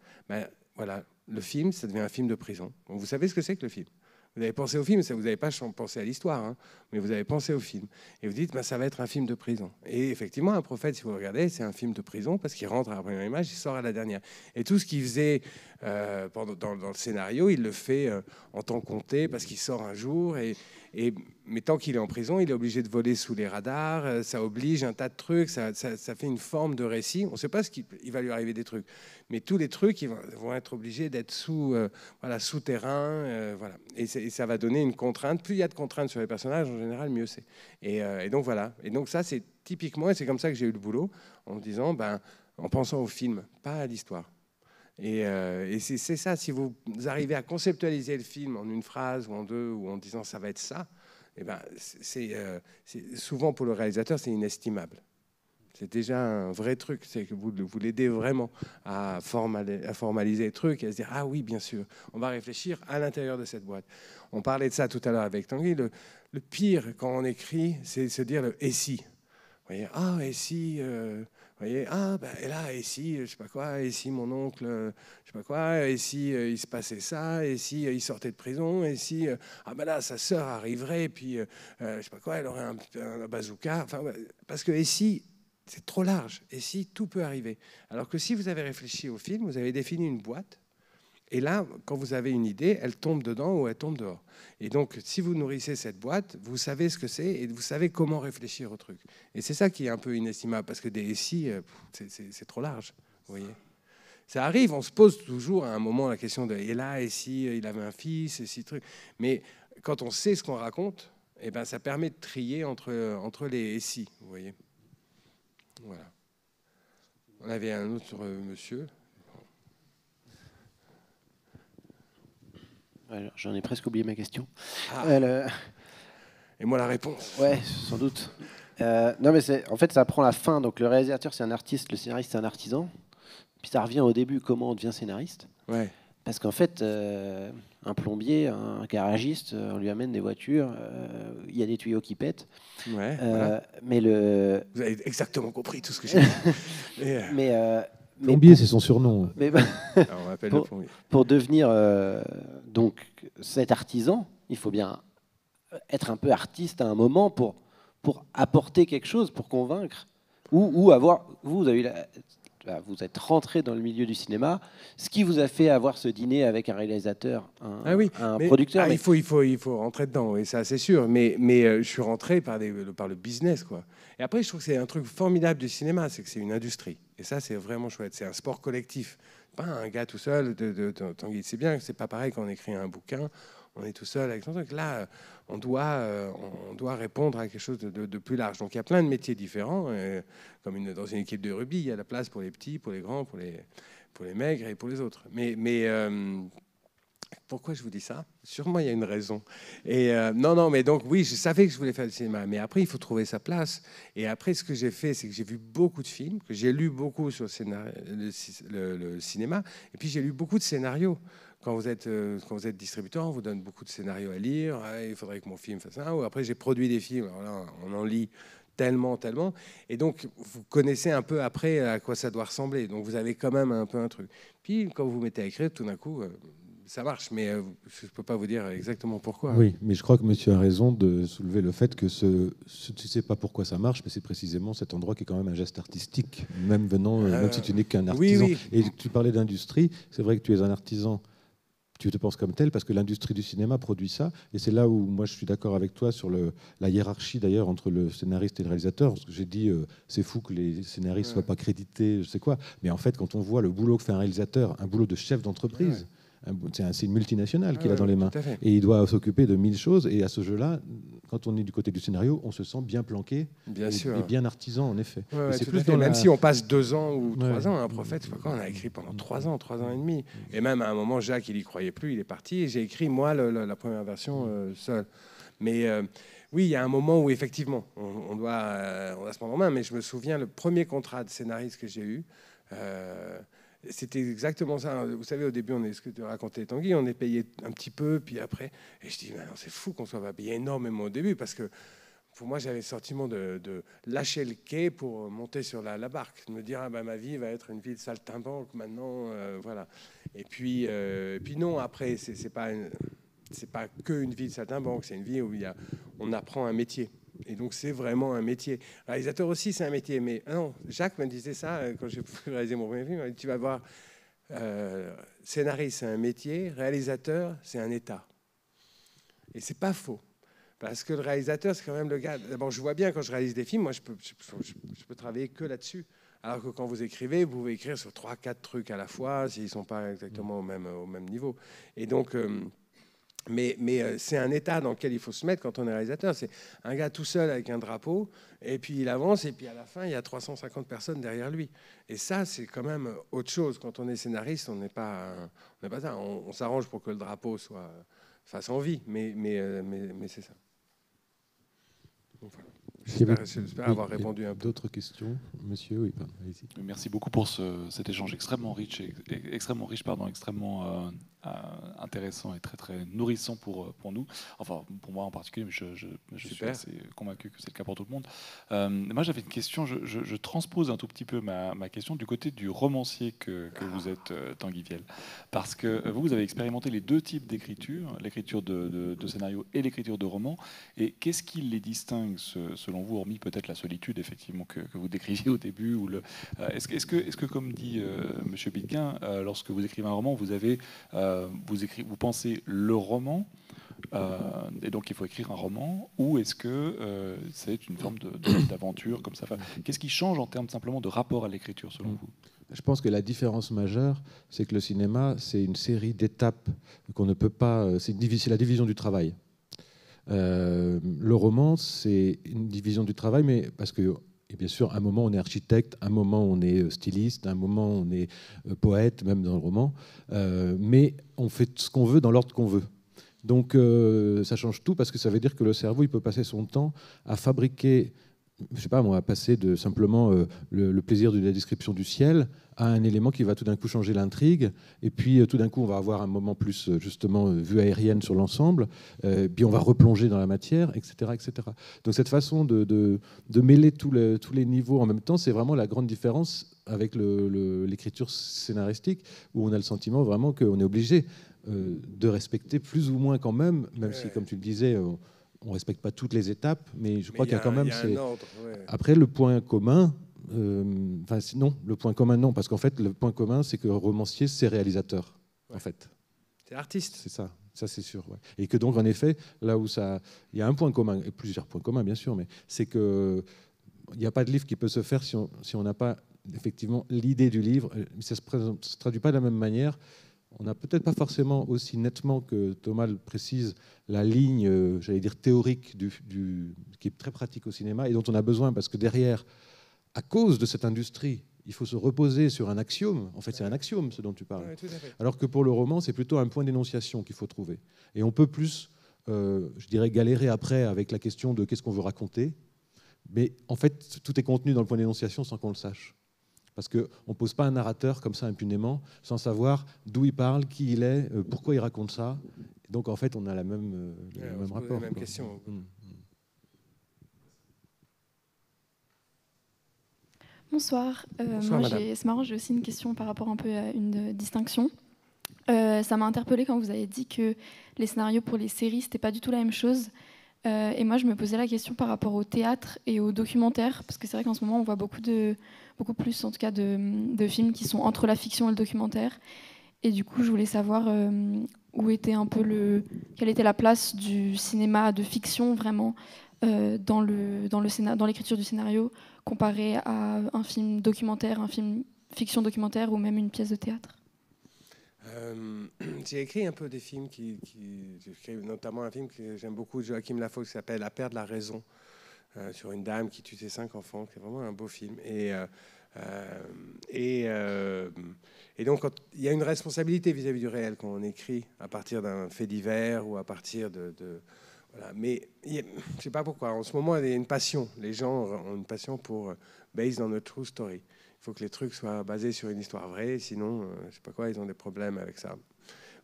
voilà. Le film, ça devient un film de prison. Donc, vous savez ce que c'est que le film? Vous avez pensé au film, vous n'avez pas pensé à l'histoire, hein, mais vous avez pensé au film. Et vous dites, ça va être un film de prison. Et effectivement, Un prophète, si vous regardez, c'est un film de prison parce qu'il rentre à la première image, il sort à la dernière. Et tout ce qu'il faisait dans le scénario, il le fait en temps compté parce qu'il sort un jour. Mais tant qu'il est en prison, il est obligé de voler sous les radars. Ça oblige un tas de trucs. Ça fait une forme de récit. On ne sait pas il va lui arriver des trucs. Mais tous les trucs ils vont être obligés d'être souterrains. Voilà. Et ça va donner une contrainte. Plus il y a de contraintes sur les personnages, en général, mieux c'est. Et donc voilà. Et donc ça, c'est typiquement, et c'est comme ça que j'ai eu le boulot, en me disant, en pensant au film, pas à l'histoire. Et c'est ça, si vous arrivez à conceptualiser le film en une phrase ou en deux, ou en disant ça va être ça, c'est souvent pour le réalisateur, c'est inestimable. C'est déjà un vrai truc, c'est que vous l'aidez vraiment à formaliser le truc et à se dire ah oui, bien sûr, on va réfléchir à l'intérieur de cette boîte. On parlait de ça tout à l'heure avec Tanguy. Le pire quand on écrit, c'est se dire le et si. Vous voyez, ah et si, vous voyez, et là et si, je sais pas quoi, et si mon oncle, je sais pas quoi, et si il se passait ça, et si il sortait de prison, et si là sa sœur arriverait, et puis je sais pas quoi, elle aurait un bazooka, enfin parce que et si c'est trop large, et si tout peut arriver. Alors que si vous avez réfléchi au film, vous avez défini une boîte. Et là, quand vous avez une idée, elle tombe dedans ou elle tombe dehors. Et donc, si vous nourrissez cette boîte, vous savez ce que c'est et vous savez comment réfléchir au truc. Et c'est ça qui est un peu inestimable, parce que des si, c'est trop large. Vous voyez, ça arrive, on se pose toujours à un moment la question de et là, et si il avait un fils, et si truc. Mais quand on sait ce qu'on raconte, ça permet de trier entre les et si. Vous voyez. Voilà. On avait un autre monsieur. J'en ai presque oublié ma question. Et moi la réponse. Ouais, sans doute. Non, mais en fait, ça prend la fin. Donc le réalisateur, c'est un artiste, le scénariste, c'est un artisan. Puis ça revient au début, comment on devient scénariste. Ouais. Parce qu'en fait, un plombier, un garagiste, on lui amène des voitures, il y a des tuyaux qui pètent. Ouais, voilà. Mais Vous avez exactement compris tout ce que j'ai dit. Plombier, c'est son surnom. Alors, on appelle le plombier. Pour devenir donc cet artisan, il faut bien être un peu artiste à un moment pour apporter quelque chose, pour convaincre, ou avoir. Vous êtes rentré dans le milieu du cinéma, ce qui vous a fait avoir ce dîner avec un réalisateur, un producteur. Il faut rentrer dedans, et ça c'est sûr. Mais je suis rentré par le business, quoi. Et après, je trouve que c'est un truc formidable du cinéma, c'est que c'est une industrie. Et ça, c'est vraiment chouette. C'est un sport collectif, pas un gars tout seul. Tanguy, c'est bien, c'est pas pareil quand on écrit un bouquin. On est tout seul avec son truc. Là, on doit répondre à quelque chose de plus large. Donc, il y a plein de métiers différents. Comme dans une équipe de rugby, il y a la place pour les petits, pour les grands, pour les maigres et pour les autres. Mais pourquoi je vous dis ça? Sûrement, il y a une raison. Et non, mais donc, oui, je savais que je voulais faire du cinéma. Mais après, il faut trouver sa place. Et après, ce que j'ai fait, c'est que j'ai vu beaucoup de films, que j'ai lu beaucoup sur le cinéma. Et puis, j'ai lu beaucoup de scénarios. Quand vous êtes distributeur, on vous donne beaucoup de scénarios à lire. Il faudrait que mon film fasse ça. Ou après, j'ai produit des films. Alors là, on en lit tellement. Et donc, vous connaissez un peu après à quoi ça doit ressembler. Donc, vous avez quand même un peu un truc. Puis, quand vous vous mettez à écrire, tout d'un coup, ça marche. Mais je ne peux pas vous dire exactement pourquoi. Oui, mais je crois que monsieur a raison de soulever le fait que tu ne sais pas pourquoi ça marche, mais c'est précisément cet endroit qui est quand même un geste artistique, même même si tu n'es qu'un artisan. Oui. Et tu parlais d'industrie. C'est vrai que tu es un artisan. Tu te penses comme tel parce que l'industrie du cinéma produit ça. Et c'est là où moi je suis d'accord avec toi sur la hiérarchie d'ailleurs entre le scénariste et le réalisateur. Parce que j'ai dit c'est fou que les scénaristes ne soient pas crédités, je sais quoi. Mais en fait, quand on voit le boulot que fait un réalisateur, un boulot de chef d'entreprise, c'est une multinationale qu'il a dans les mains. Et il doit s'occuper de 1000 choses. Et à ce jeu-là, quand on est du côté du scénario, on se sent bien planqué et bien artisan, en effet. C'est plus même si on passe 2 ans ou 3 ans, un prophète, on a écrit pendant 3 ans et demi. Et même à un moment, Jacques, il n'y croyait plus, il est parti. Et j'ai écrit, moi, la première version seul. Mais oui, il y a un moment où, effectivement, on a se prendre en main. Mais je me souviens, le premier contrat de scénariste que j'ai eu, c'était exactement ça. Vous savez, au début, ce que tu racontais, Tanguy, on est payé un petit peu, puis après. Et je dis, c'est fou qu'on soit pas payé énormément au début, parce que pour moi, j'avais le sentiment de lâcher le quai pour monter sur la barque, de me dire, ma vie va être une vie de saltimbanque maintenant, voilà. Et puis non, après, c'est pas c'est pas qu'une vie de saltimbanque, c'est une vie où on apprend un métier. Et donc, c'est vraiment un métier. Réalisateur aussi, c'est un métier. Mais non, Jacques me disait ça quand j'ai réalisé mon premier film. Tu vas voir, scénariste, c'est un métier. Réalisateur, c'est un état. Et c'est pas faux. Parce que le réalisateur, c'est quand même le gars. D'abord, je vois bien quand je réalise des films, moi, je peux travailler que là-dessus. Alors que quand vous écrivez, vous pouvez écrire sur 3-4 trucs à la fois, s'ils ne sont pas exactement au même niveau. Et donc... Mais c'est un état dans lequel il faut se mettre quand on est réalisateur. C'est un gars tout seul avec un drapeau, et puis il avance, et puis à la fin, il y a 350 personnes derrière lui. Et ça, c'est quand même autre chose. Quand on est scénariste, on n'est pas ça. On s'arrange pour que le drapeau fasse envie, mais c'est ça. Donc, voilà. J'espère avoir répondu un peu. D'autres questions, monsieur? Oui, pardon, allez-y. Merci beaucoup pour cet échange extrêmement riche, extrêmement intéressant et très très nourrissant pour nous. Enfin, pour moi en particulier, mais je suis assez convaincu que c'est le cas pour tout le monde. Moi, j'avais une question. Je transpose un tout petit peu ma question du côté du romancier que vous êtes, Tanguy Viel, parce que vous avez expérimenté les deux types d'écriture, l'écriture de scénario et l'écriture de roman. Et qu'est-ce qui les distingue selon vous, hormis peut-être la solitude effectivement que vous décriviez au début, ou est-ce que comme dit Monsieur Pitquin, lorsque vous écrivez un roman, vous pensez le roman, et donc il faut écrire un roman, ou est-ce que c'est une forme d'aventure comme ça? Enfin, qu'est-ce qui change en termes simplement de rapport à l'écriture selon vous? Je pense que la différence majeure, c'est que le cinéma, c'est une série d'étapes qu'on ne peut pas. C'est la division du travail. Le roman, c'est une division du travail, mais parce que, et bien sûr, à un moment on est architecte, à un moment on est styliste, à un moment on est poète, même dans le roman, mais on fait ce qu'on veut dans l'ordre qu'on veut. Donc ça change tout, parce que ça veut dire que le cerveau, il peut passer son temps à fabriquer, je sais pas moi, à passer de simplement le plaisir de la description du ciel à un élément qui va tout d'un coup changer l'intrigue, et puis tout d'un coup on va avoir un moment plus justement vue aérienne sur l'ensemble, puis on va replonger dans la matière, etc., etc. Donc cette façon de mêler tous les niveaux en même temps, c'est vraiment la grande différence avec l'écriture scénaristique, où on a le sentiment vraiment qu'on est obligé de respecter plus ou moins quand même si, comme tu le disais, on ne respecte pas toutes les étapes, mais je crois qu'il y a quand même... un ordre, Après, le point commun... non, le point commun, non, parce qu'en fait, le point commun, c'est que romancier, c'est réalisateur, en fait. C'est artiste. C'est ça c'est sûr. Ouais. Et que donc, en effet, là où il y a un point commun, et plusieurs points communs, bien sûr, mais c'est qu'il n'y a pas de livre qui peut se faire si on n'a pas, effectivement, l'idée du livre. Ça ne se traduit pas de la même manière. On n'a peut-être pas forcément aussi nettement que Thomas le précise la ligne, j'allais dire théorique, qui est très pratique au cinéma et dont on a besoin parce que derrière, à cause de cette industrie, il faut se reposer sur un axiome. En fait, c'est un axiome ce dont tu parles. Oui, alors que pour le roman, c'est plutôt un point d'énonciation qu'il faut trouver. Et on peut plus, je dirais, galérer après avec la question de qu'est-ce qu'on veut raconter. Mais en fait, tout est contenu dans le point d'énonciation sans qu'on le sache. Parce qu'on ne pose pas un narrateur comme ça impunément, sans savoir d'où il parle, qui il est, pourquoi il raconte ça. Et donc en fait, on a le même rapport. La même question. Bonsoir. Bonsoir, moi, madame. C'est marrant, j'ai aussi une question par rapport un peu à une distinction. Ça m'a interpellée quand vous avez dit que les scénarios pour les séries, c'était pas du tout la même chose. Et moi, je me posais la question par rapport au théâtre et au documentaire, parce que c'est vrai qu'en ce moment, on voit beaucoup plus, en tout cas, de films qui sont entre la fiction et le documentaire. Et du coup, je voulais savoir quelle était la place du cinéma de fiction vraiment dans l'écriture du scénario, comparé à un film documentaire, un film fiction documentaire ou même une pièce de théâtre. J'ai écrit un peu des films j'ai écrit notamment un film que j'aime beaucoup de Joachim Lafosse qui s'appelle La perte de la raison, sur une dame qui tue ses 5 enfants, qui est vraiment un beau film. Et donc il y a une responsabilité vis-à-vis du réel quand on écrit à partir d'un fait divers ou à partir voilà. Mais je ne sais pas pourquoi, en ce moment il y a une passion, les gens ont une passion pour based on a true story. Il faut que les trucs soient basés sur une histoire vraie, sinon, je ne sais pas quoi, ils ont des problèmes avec ça.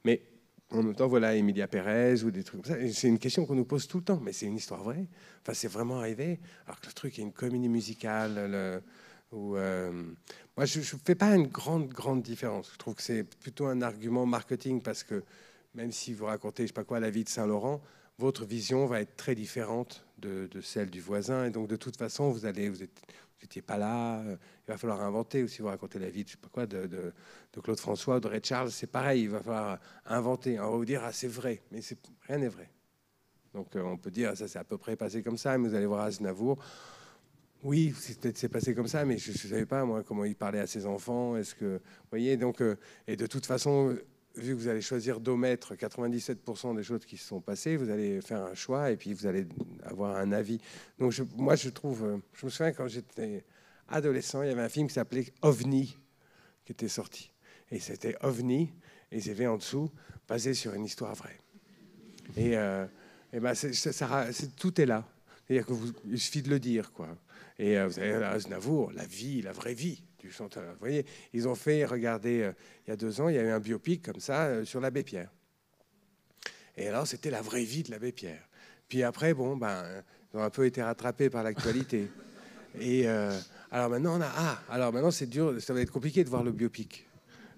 Mais en même temps, voilà, Emilia Pérez ou des trucs comme ça. C'est une question qu'on nous pose tout le temps, mais c'est une histoire vraie. Enfin, c'est vraiment arrivé. Alors que le truc est une comédie musicale. Moi, je ne fais pas une grande différence. Je trouve que c'est plutôt un argument marketing parce que même si vous racontez, je sais pas quoi, la vie de Saint-Laurent, votre vision va être très différente de celle du voisin. Et donc, de toute façon, vous n'étiez pas là. Il va falloir inventer. Ou si vous racontez la vie, je sais pas quoi, de Claude François ou de Ray Charles, c'est pareil. Il va falloir inventer. On va vous dire, ah, c'est vrai. Mais rien n'est vrai. Donc, on peut dire, ça s'est à peu près passé comme ça. Mais vous allez voir Aznavour. Oui, peut-être c'est passé comme ça, mais je ne savais pas, moi, comment il parlait à ses enfants. Est-ce que, vous voyez, donc, et de toute façon, vu que vous allez choisir d'omettre 97% des choses qui se sont passées, vous allez faire un choix et puis vous allez avoir un avis. Donc, moi, je trouve, je me souviens quand j'étais adolescent, il y avait un film qui s'appelait OVNI qui était sorti. Et c'était OVNI, et il y avait en dessous, basé sur une histoire vraie. Et ben, tout est là. C'est-à-dire qu'il suffit de le dire, quoi. Et vous avez Aznavour, la vie, la vraie vie du chanteur. Vous voyez, ils ont fait, regardez, il y a 2 ans, il y a eu un biopic comme ça sur l'abbé Pierre. Et alors, c'était la vraie vie de l'abbé Pierre. Puis après, bon, ben, ils ont un peu été rattrapés par l'actualité. Et alors maintenant, alors maintenant, c'est dur, ça va être compliqué de voir le biopic.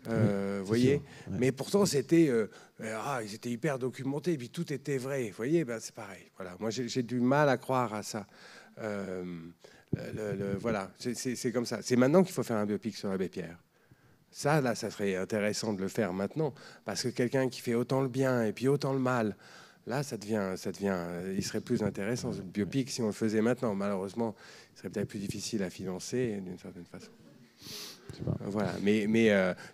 Vous voyez, ouais. Mais pourtant c'était ils étaient hyper documentés et puis tout était vrai, vous voyez, ben, c'est pareil, voilà. Moi j'ai du mal à croire à ça, voilà, c'est comme ça. C'est maintenant qu'il faut faire un biopic sur l'abbé Pierre. Ça, là, ça serait intéressant de le faire maintenant, parce que quelqu'un qui fait autant le bien et puis autant le mal, là, ça devient, il serait plus intéressant ce biopic si on le faisait maintenant. Malheureusement, il serait peut-être plus difficile à financer d'une certaine façon. Voilà, mais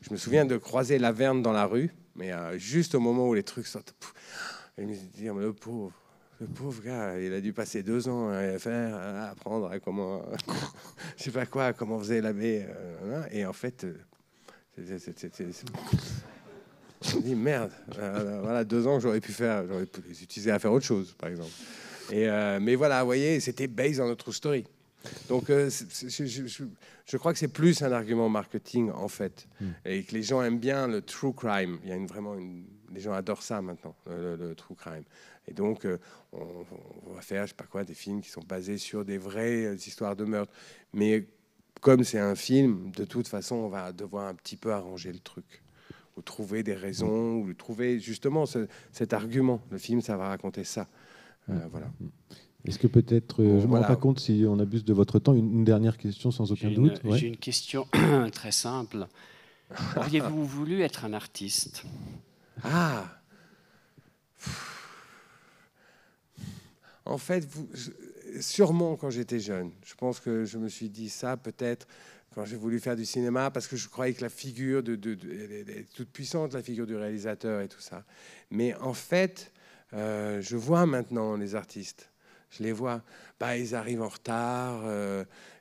je me souviens de croiser Laverne dans la rue, mais juste au moment où les trucs sortent, et me dire, le pauvre gars, il a dû passer 2 ans à apprendre à comment, je sais pas quoi, comment faisait l'abbé, et en fait, je me dis merde, voilà 2 ans que j'aurais pu les utiliser à faire autre chose, par exemple. Et mais voilà, vous voyez, c'était based on a true story. Donc, je crois que c'est plus un argument marketing, en fait. Et que les gens aiment bien le true crime. Il y a les gens adorent ça maintenant, le true crime. Et donc, on va faire, je sais pas quoi, des films qui sont basés sur des vraies histoires de meurtre. Mais comme c'est un film, de toute façon, on va devoir un petit peu arranger le truc. Ou trouver des raisons, ou trouver justement cet argument. Le film, ça va raconter ça. Voilà. Est-ce que peut-être, je ne me rends pas compte si on abuse de votre temps, une dernière question sans aucun doute. J'ai une question très simple. Auriez-vous voulu être un artiste? En fait, sûrement quand j'étais jeune. Je pense que je me suis dit ça peut-être quand j'ai voulu faire du cinéma, parce que je croyais que la figure elle est toute puissante, la figure du réalisateur et tout ça. Mais en fait, je vois maintenant les artistes. Je les vois, ils arrivent en retard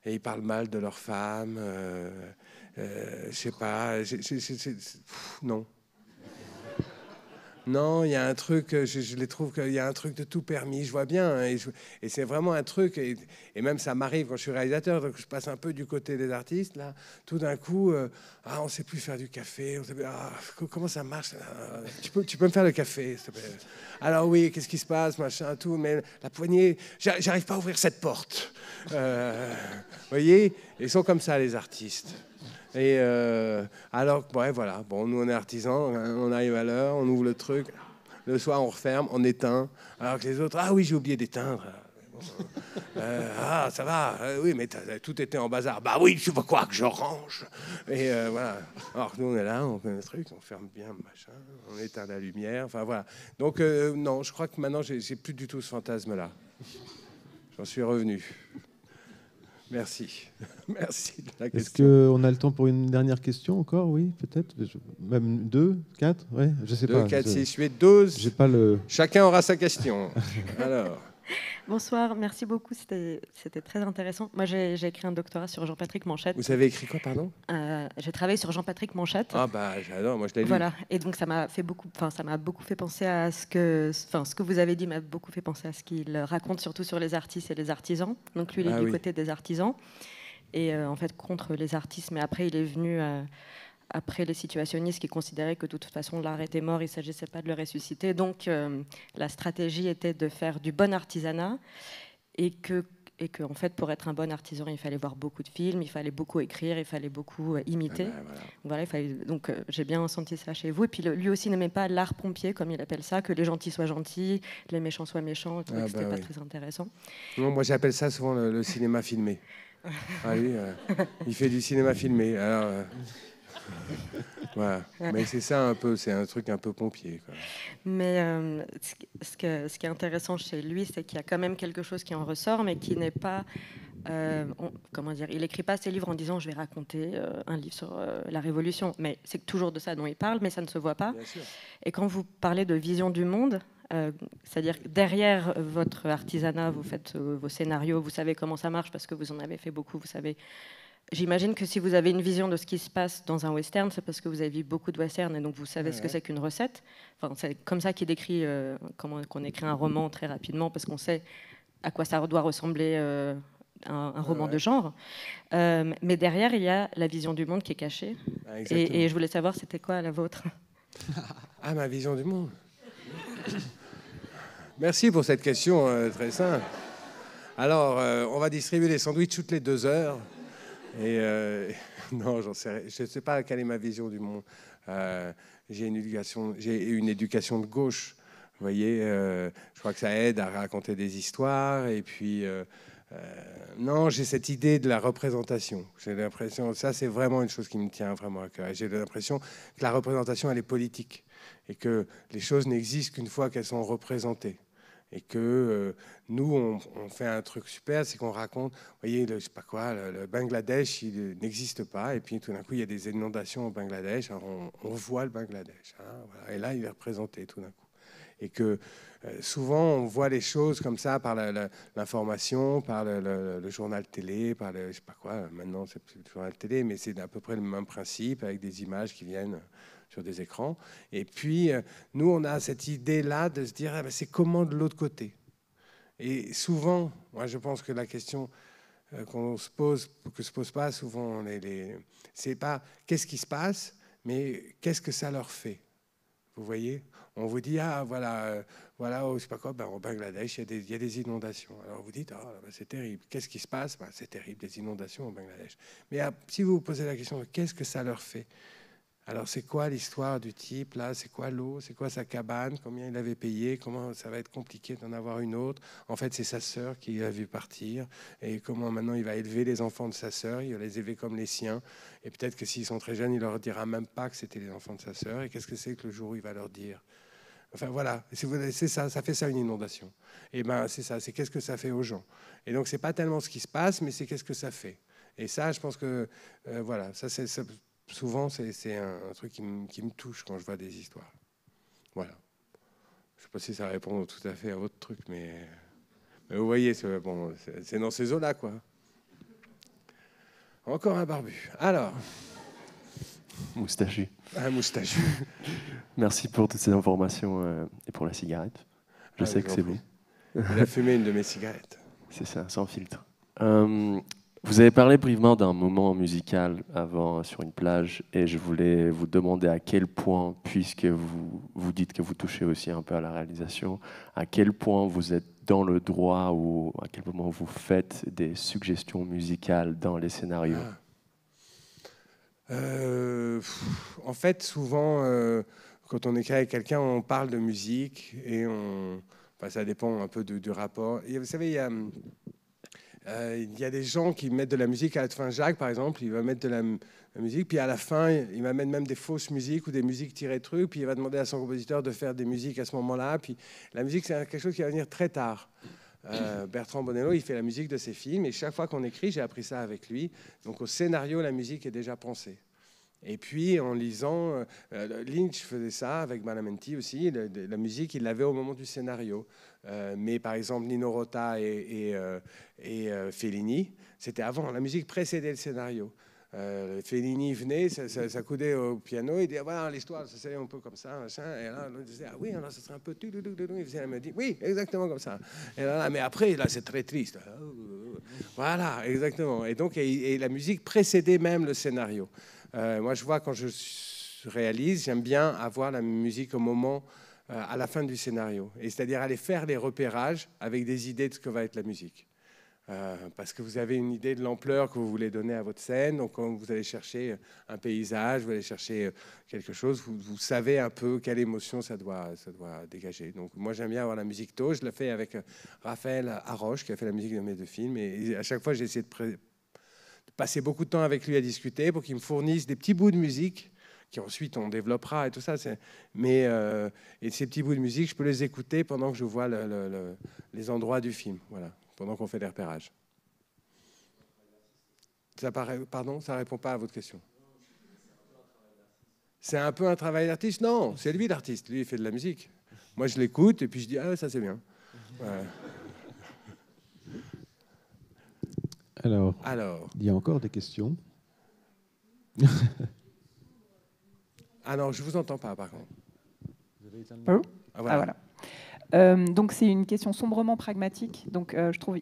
et ils parlent mal de leur femme. Je sais pas, non. Non, il y a un truc, je les trouve qu'il y a un truc de tout permis, je vois bien. Et c'est vraiment un truc, et même ça m'arrive quand je suis réalisateur, donc je passe un peu du côté des artistes, là. Tout d'un coup, on ne sait plus faire du café. Comment ça marche? Tu peux me faire le café, s'il te plaît? Alors oui, qu'est-ce qui se passe, machin, tout, mais la poignée, j'arrive pas à ouvrir cette porte. Vous voyez? Ils sont comme ça, les artistes. Et alors, ouais, voilà. Bon, nous, on est artisans, on arrive à l'heure, on ouvre le truc. Le soir, on referme, on éteint. Alors que les autres, oui, j'ai oublié d'éteindre. Ça va, oui, mais tout était en bazar. Bah oui, tu vois quoi, que je range. Et voilà. Alors nous, on est là, on fait le truc, on ferme bien, machin, on éteint la lumière. Enfin, voilà. Donc, non, je crois que maintenant, j'ai plus du tout ce fantasme-là. J'en suis revenu. Merci. Merci de la question. Est-ce qu'on a le temps pour une dernière question encore? Oui, peut-être. Même 2, 4, ouais, je sais 2, pas. 2, 4, 6, 8, 12. J'ai pas le... Chacun aura sa question. Alors. Bonsoir, merci beaucoup, c'était très intéressant. Moi, j'ai écrit un doctorat sur Jean-Patrick Manchette. Vous avez écrit quoi, pardon? J'ai travaillé sur Jean-Patrick Manchette. Ah bah j'adore, moi je l'ai lu. Voilà, et donc ça m'a beaucoup fait penser à ce que vous avez dit m'a beaucoup fait penser à ce qu'il raconte, surtout sur les artistes et les artisans. Donc lui, il est du côté des artisans et en fait contre les artistes, mais après il est venu après les situationnistes qui considéraient que de toute façon l'art était mort, il ne s'agissait pas de le ressusciter. Donc la stratégie était de faire du bon artisanat et que et qu'en fait, pour être un bon artisan, il fallait voir beaucoup de films, il fallait beaucoup écrire, il fallait beaucoup imiter. Voilà, donc j'ai bien senti ça chez vous. Et puis lui aussi n'aimait pas l'art pompier, comme il appelle ça, que les gentils soient gentils, les méchants soient méchants. C'était pas très intéressant. Non, moi, j'appelle ça souvent le cinéma filmé. Lui, il fait du cinéma filmé. Alors, voilà. Mais c'est ça un peu, c'est un truc un peu pompier, quoi. Mais ce qui est intéressant chez lui, c'est qu'il y a quand même quelque chose qui en ressort, mais qui n'est pas... comment dire, il n'écrit pas ses livres en disant je vais raconter un livre sur la Révolution, mais c'est toujours de ça dont il parle, mais ça ne se voit pas. Et quand vous parlez de vision du monde, c'est-à-dire que derrière votre artisanat, vous faites vos scénarios, vous savez comment ça marche parce que vous en avez fait beaucoup, vous savez. J'imagine que si vous avez une vision de ce qui se passe dans un western, c'est parce que vous avez vu beaucoup de westerns et donc vous savez ce que c'est qu'une recette. Enfin, c'est comme ça qu'il décrit comment qu'on écrit un roman très rapidement parce qu'on sait à quoi ça doit ressembler un roman de genre. Mais derrière, il y a la vision du monde qui est cachée. Et je voulais savoir, c'était quoi la vôtre? Ah, ma vision du monde. Merci pour cette question très simple. Alors, on va distribuer les sandwichs toutes les 2 heures. Et non, je ne sais pas quelle est ma vision du monde. J'ai une éducation de gauche. Vous voyez, je crois que ça aide à raconter des histoires. Et puis, non, j'ai cette idée de la représentation. J'ai l'impression, ça c'est vraiment une chose qui me tient vraiment à cœur. J'ai l'impression que la représentation, elle est politique. Et que les choses n'existent qu'une fois qu'elles sont représentées. Et que nous, on fait un truc super, c'est qu'on raconte, vous voyez, je sais pas quoi, le Bangladesh, il n'existe pas, et puis tout d'un coup, il y a des inondations au Bangladesh, alors on voit le Bangladesh, hein, voilà, et là, il est représenté tout d'un coup. Et que souvent, on voit les choses comme ça par l'information, par le journal télé, par le, je sais pas quoi, maintenant, c'est plus le journal télé, mais c'est à peu près le même principe, avec des images qui viennent sur des écrans. Et puis, nous, on a cette idée-là de se dire, ah ben, c'est comment de l'autre côté? Et souvent, moi, je pense que la question qu'on se pose, que se pose pas souvent, c'est pas qu'est-ce qui se passe, mais qu'est-ce que ça leur fait? Vous voyez? On vous dit, ah, voilà, je sais pas quoi, ben, au Bangladesh, il y a des inondations. Alors vous dites, ah, ben, c'est terrible. Qu'est-ce qui se passe? Ben, c'est terrible, des inondations au Bangladesh. Mais si vous vous posez la question, qu'est-ce que ça leur fait? Alors, c'est quoi l'histoire du type, là? C'est quoi l'eau? C'est quoi sa cabane? Combien il avait payé? Comment ça va être compliqué d'en avoir une autre? En fait, c'est sa sœur qui l'a vu partir. Et comment maintenant il va élever les enfants de sa sœur? Il va les élever comme les siens. Et peut-être que s'ils sont très jeunes, il leur dira même pas que c'était les enfants de sa sœur. Et qu'est-ce que c'est que le jour où il va leur dire? Enfin, voilà. C'est ça fait ça une inondation. Et ben, c'est ça. C'est qu'est-ce que ça fait aux gens? Et donc, c'est pas tellement ce qui se passe, mais c'est qu'est-ce que ça fait? Et ça, je pense que, voilà, ça, c'est... Souvent, c'est un truc qui me touche quand je vois des histoires. Voilà. Je ne sais pas si ça répond tout à fait à votre truc, mais vous voyez, c'est dans ces eaux-là, quoi. Encore un barbu. Alors. Moustachu. Un moustachu. Merci pour toutes ces informations et pour la cigarette. Je sais que c'est bon. Il a fumé une de mes cigarettes. C'est ça, sans filtre. Vous avez parlé brièvement d'un moment musical avant sur une plage et je voulais vous demander à quel point, puisque vous dites que vous touchez aussi un peu à la réalisation, à quel point vous êtes dans le droit ou à quel moment vous faites des suggestions musicales dans les scénarios? En fait, souvent, quand on écrit avec quelqu'un, on parle de musique et ça dépend un peu du rapport. Et vous savez, il y a des gens qui mettent de la musique à la fin. Jacques, par exemple, il va mettre de la musique, puis à la fin, il va mettre même des fausses musiques ou des musiques tirées de trucs, puis il va demander à son compositeur de faire des musiques à ce moment-là. Puis la musique, c'est quelque chose qui va venir très tard. Bertrand Bonello, il fait la musique de ses films, et chaque fois qu'on écrit, j'ai appris ça avec lui. Donc au scénario, la musique est déjà pensée. Et puis en lisant, Lynch faisait ça avec Badalamenti aussi. La musique, il l'avait au moment du scénario. Mais par exemple, Nino Rota et Fellini, c'était avant. La musique précédait le scénario. Fellini venait, ça coudait au piano, il disait voilà, l'histoire, ça serait un peu comme ça, machin. Et là, l'autre disait ah oui, alors ça serait un peu. Il faisait la mélodie, oui, exactement comme ça. Et là, mais après, là, c'est très triste. Voilà, exactement. Et donc, et la musique précédait même le scénario. Moi, je vois quand je réalise, j'aime bien avoir la musique au moment, à la fin du scénario. Et c'est-à-dire aller faire les repérages avec des idées de ce que va être la musique. parce que vous avez une idée de l'ampleur que vous voulez donner à votre scène. Donc, quand vous allez chercher un paysage, vous allez chercher quelque chose, vous savez un peu quelle émotion ça doit dégager. Donc, moi, j'aime bien avoir la musique tôt. Je l'ai fait avec Raphaël Haroche, qui a fait la musique de mes 2 films. Et à chaque fois, j'ai essayé de passer beaucoup de temps avec lui à discuter pour qu'il me fournisse des petits bouts de musique qu'ensuite on développera et tout ça. Mais et ces petits bouts de musique, je peux les écouter pendant que je vois les endroits du film. Voilà. Pendant qu'on fait des repérages. Pardon, ça ne répond pas à votre question. C'est un peu un travail d'artiste? Non, c'est lui l'artiste. Lui, il fait de la musique. Moi, je l'écoute et puis je dis, ah, ça c'est bien. Voilà. Alors, il y a encore des questions? Ah non, je ne vous entends pas, par contre. Ah, voilà. Donc c'est une question sombrement pragmatique. Donc je trouve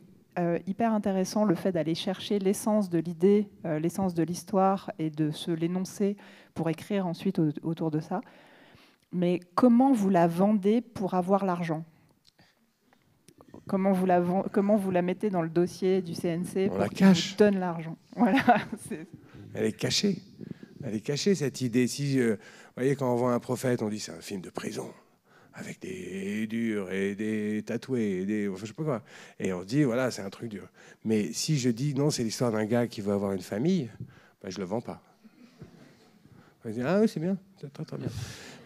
hyper intéressant le fait d'aller chercher l'essence de l'idée, l'essence de l'histoire et de se l'énoncer pour écrire ensuite autour de ça. Mais comment vous la vendez pour avoir l'argent? Comment vous la mettez dans le dossier du CNC pour qu'il vous donne l'argent? Voilà. Elle est cachée. Elle est cachée, cette idée. Si, vous voyez, quand on voit un prophète, on dit c'est un film de prison, avec des durs et des tatoués, et des, je sais pas quoi. Et on se dit, voilà, c'est un truc dur. Mais si je dis, non, c'est l'histoire d'un gars qui veut avoir une famille, ben, je le vends pas. On va dire, ah oui, c'est bien, c'est très très bien.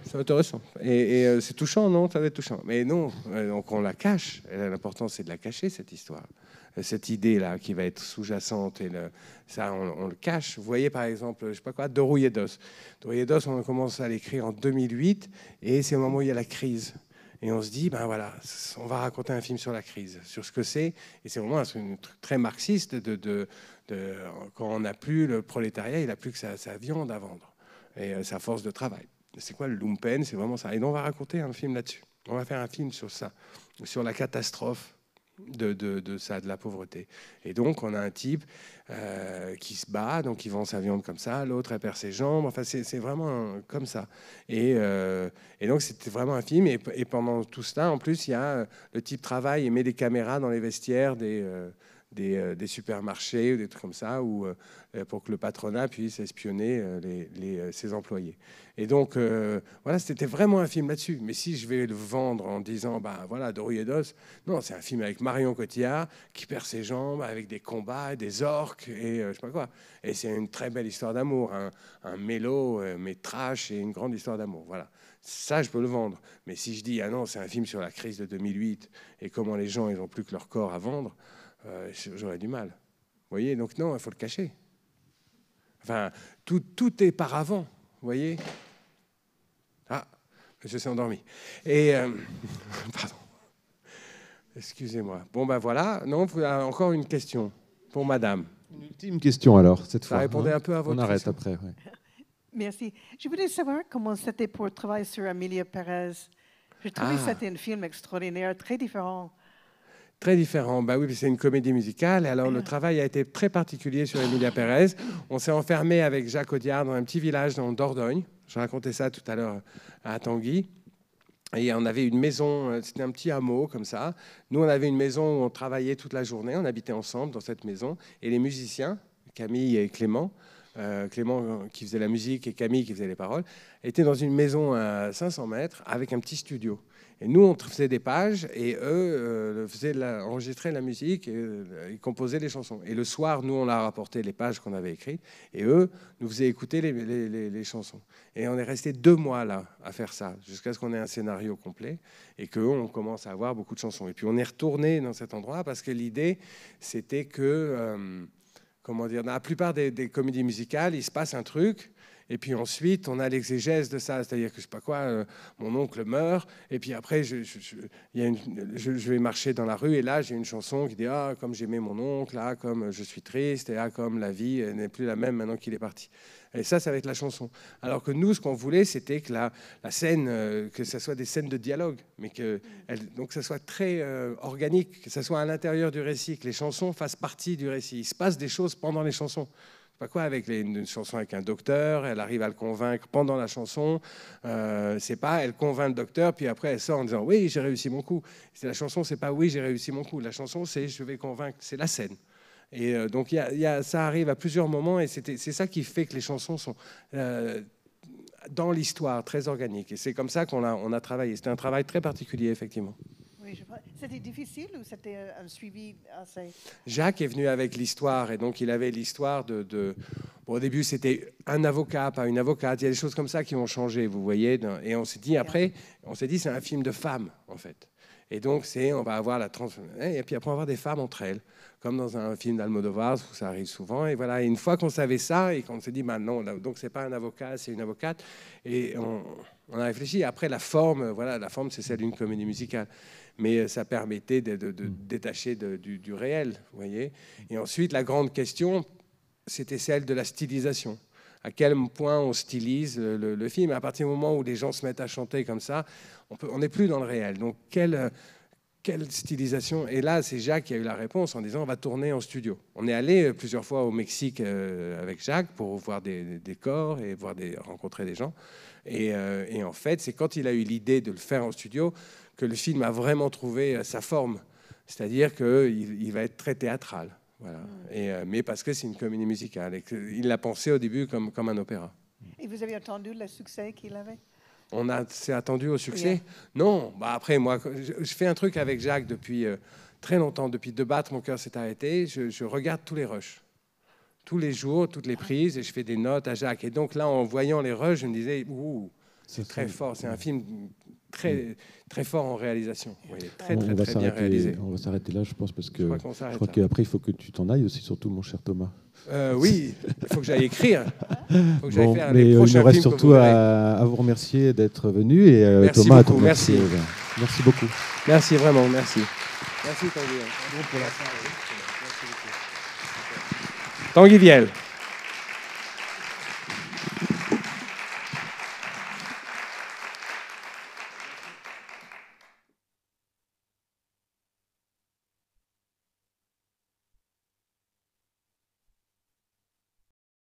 C'est intéressant. Et c'est touchant, non? Ça va être touchant. Mais non, donc on la cache. L'important, c'est de la cacher, cette histoire. Cette idée-là qui va être sous-jacente, et ça, on le cache. Vous voyez, par exemple, je sais pas quoi, De Rouillé d'Os. De Rouillé d'Os, on a commencé à l'écrire en 2008, et c'est au moment où il y a la crise. Et on se dit, ben voilà, on va raconter un film sur la crise, sur ce que c'est. Et c'est vraiment un truc très marxiste quand on n'a plus le prolétariat, il n'a plus que sa viande à vendre et sa force de travail. C'est quoi le lumpen? C'est vraiment ça. Et donc on va raconter un film là-dessus. On va faire un film sur ça, sur la catastrophe de ça, de la pauvreté. Et donc on a un type qui se bat, donc il vend sa viande comme ça, l'autre elle perd ses jambes. Enfin c'est vraiment comme ça. Et donc c'était vraiment un film. Et pendant tout cela, en plus, il y a le type travaille et met des caméras dans les vestiaires des supermarchés ou des trucs comme ça, pour que le patronat puisse espionner ses employés. Et donc, voilà, c'était vraiment un film là-dessus. Mais si je vais le vendre en disant, bah voilà, De Rouillé d'Os, non, c'est un film avec Marion Cotillard qui perd ses jambes, avec des combats, des orques et je sais pas quoi. Et c'est une très belle histoire d'amour, un mélo, mais trash, et une grande histoire d'amour. Voilà. Ça, je peux le vendre. Mais si je dis, ah non, c'est un film sur la crise de 2008 et comment les gens, ils n'ont plus que leur corps à vendre, j'aurais du mal. Vous voyez, donc non, il faut le cacher. Enfin, tout est par avant, vous voyez. Ah, je suis endormi. Et, pardon. Excusez-moi. Bon, ben voilà. Non, vous avez encore une question pour madame. Une ultime question alors, cette fois. Ça répondait un peu à votre question. On arrête question. après, ouais. Merci. Je voulais savoir comment c'était pour travailler sur Amelia Pérez. J'ai trouvé que c'était un film extraordinaire, très différent. Très différent. Bah oui, c'est une comédie musicale. Et alors, le travail a été très particulier sur Emilia Pérez. On s'est enfermé avec Jacques Audiard dans un petit village dans Dordogne. Je racontais ça tout à l'heure à Tanguy. Et on avait une maison, c'était un petit hameau comme ça. Nous, on avait une maison où on travaillait toute la journée. On habitait ensemble dans cette maison. Et les musiciens, Camille et Clément, Clément qui faisait la musique et Camille qui faisait les paroles, étaient dans une maison à 500 mètres avec un petit studio. Et nous, on faisait des pages et eux enregistraient la musique et ils composaient les chansons. Et le soir, nous, on leur rapportait les pages qu'on avait écrites et eux nous faisaient écouter les chansons. Et on est resté 2 mois là à faire ça, jusqu'à ce qu'on ait un scénario complet et qu'on commence à avoir beaucoup de chansons. Et puis on est retourné dans cet endroit parce que l'idée, c'était que, comment dire, dans la plupart des comédies musicales, il se passe un truc. Et puis ensuite, on a l'exégèse de ça, c'est-à-dire que je sais pas quoi, mon oncle meurt, et puis après, je vais marcher dans la rue, et là, j'ai une chanson qui dit ah comme j'aimais mon oncle, ah comme je suis triste, et ah comme la vie n'est plus la même maintenant qu'il est parti. Et ça va être la chanson. Alors que nous, ce qu'on voulait, c'était que la scène, que ça soit des scènes de dialogue, mais donc que ça soit très organique, que ça soit à l'intérieur du récit, que les chansons fassent partie du récit. Il se passe des choses pendant les chansons. pas quoi, avec une chanson avec un docteur, elle arrive à le convaincre pendant la chanson, c'est pas elle convainc le docteur, puis après elle sort en disant oui, j'ai réussi mon coup. La chanson, c'est pas oui, j'ai réussi mon coup. La chanson, c'est je vais convaincre, c'est la scène. Et donc ça arrive à plusieurs moments, et c'est ça qui fait que les chansons sont dans l'histoire, très organiques. Et c'est comme ça qu'on a travaillé. C'était un travail très particulier, effectivement. Oui, c'était difficile ou c'était un suivi assez... Jacques est venu avec l'histoire, et donc il avait l'histoire de... Bon, au début, c'était un avocat, pas une avocate. Il y a des choses comme ça qui ont changé, vous voyez. Et on s'est dit après, c'est un film de femmes, en fait. Et donc, on va avoir la trans... Et puis après, on va avoir des femmes entre elles, comme dans un film d'Almodovar, où ça arrive souvent. Et voilà, et une fois qu'on savait ça, et qu'on s'est dit, non, donc c'est pas un avocat, c'est une avocate. Et on a réfléchi. Après, la forme, c'est celle d'une comédie musicale. Mais ça permettait de détacher du réel, vous voyez. Et ensuite, la grande question, c'était celle de la stylisation. À quel point on stylise le film. À partir du moment où les gens se mettent à chanter comme ça, on n'est plus dans le réel. Donc, quelle stylisation? Et là, c'est Jacques qui a eu la réponse en disant on va tourner en studio. On est allé plusieurs fois au Mexique avec Jacques pour voir des décors et rencontrer des gens. Et en fait, c'est quand il a eu l'idée de le faire en studio que le film a vraiment trouvé sa forme. C'est-à-dire qu'il va être très théâtral. Voilà. Mais parce que c'est une comédie musicale. Et il l'a pensé au début comme un opéra. Et vous avez attendu le succès qu'il avait? On s'est attendu au succès? Non. Après, moi, je fais un truc avec Jacques depuis très longtemps. Depuis De battre, mon cœur s'est arrêté. Je regarde tous les rushs. Tous les jours, toutes les prises, et je fais des notes à Jacques. Et donc là, en voyant les rushs, je me disais, c'est très fort. C'est un film très, très fort en réalisation. Oui, très bien réalisé. On va s'arrêter là, je pense, parce que je crois qu'après, il faut que tu t'en ailles aussi, surtout, mon cher Thomas. Oui, il faut que j'aille écrire. Bon, mais il nous reste surtout à vous remercier d'être venu. Et merci Thomas, beaucoup, merci. Merci beaucoup. Merci vraiment, merci. Merci Tanguy. Tanguy Viel.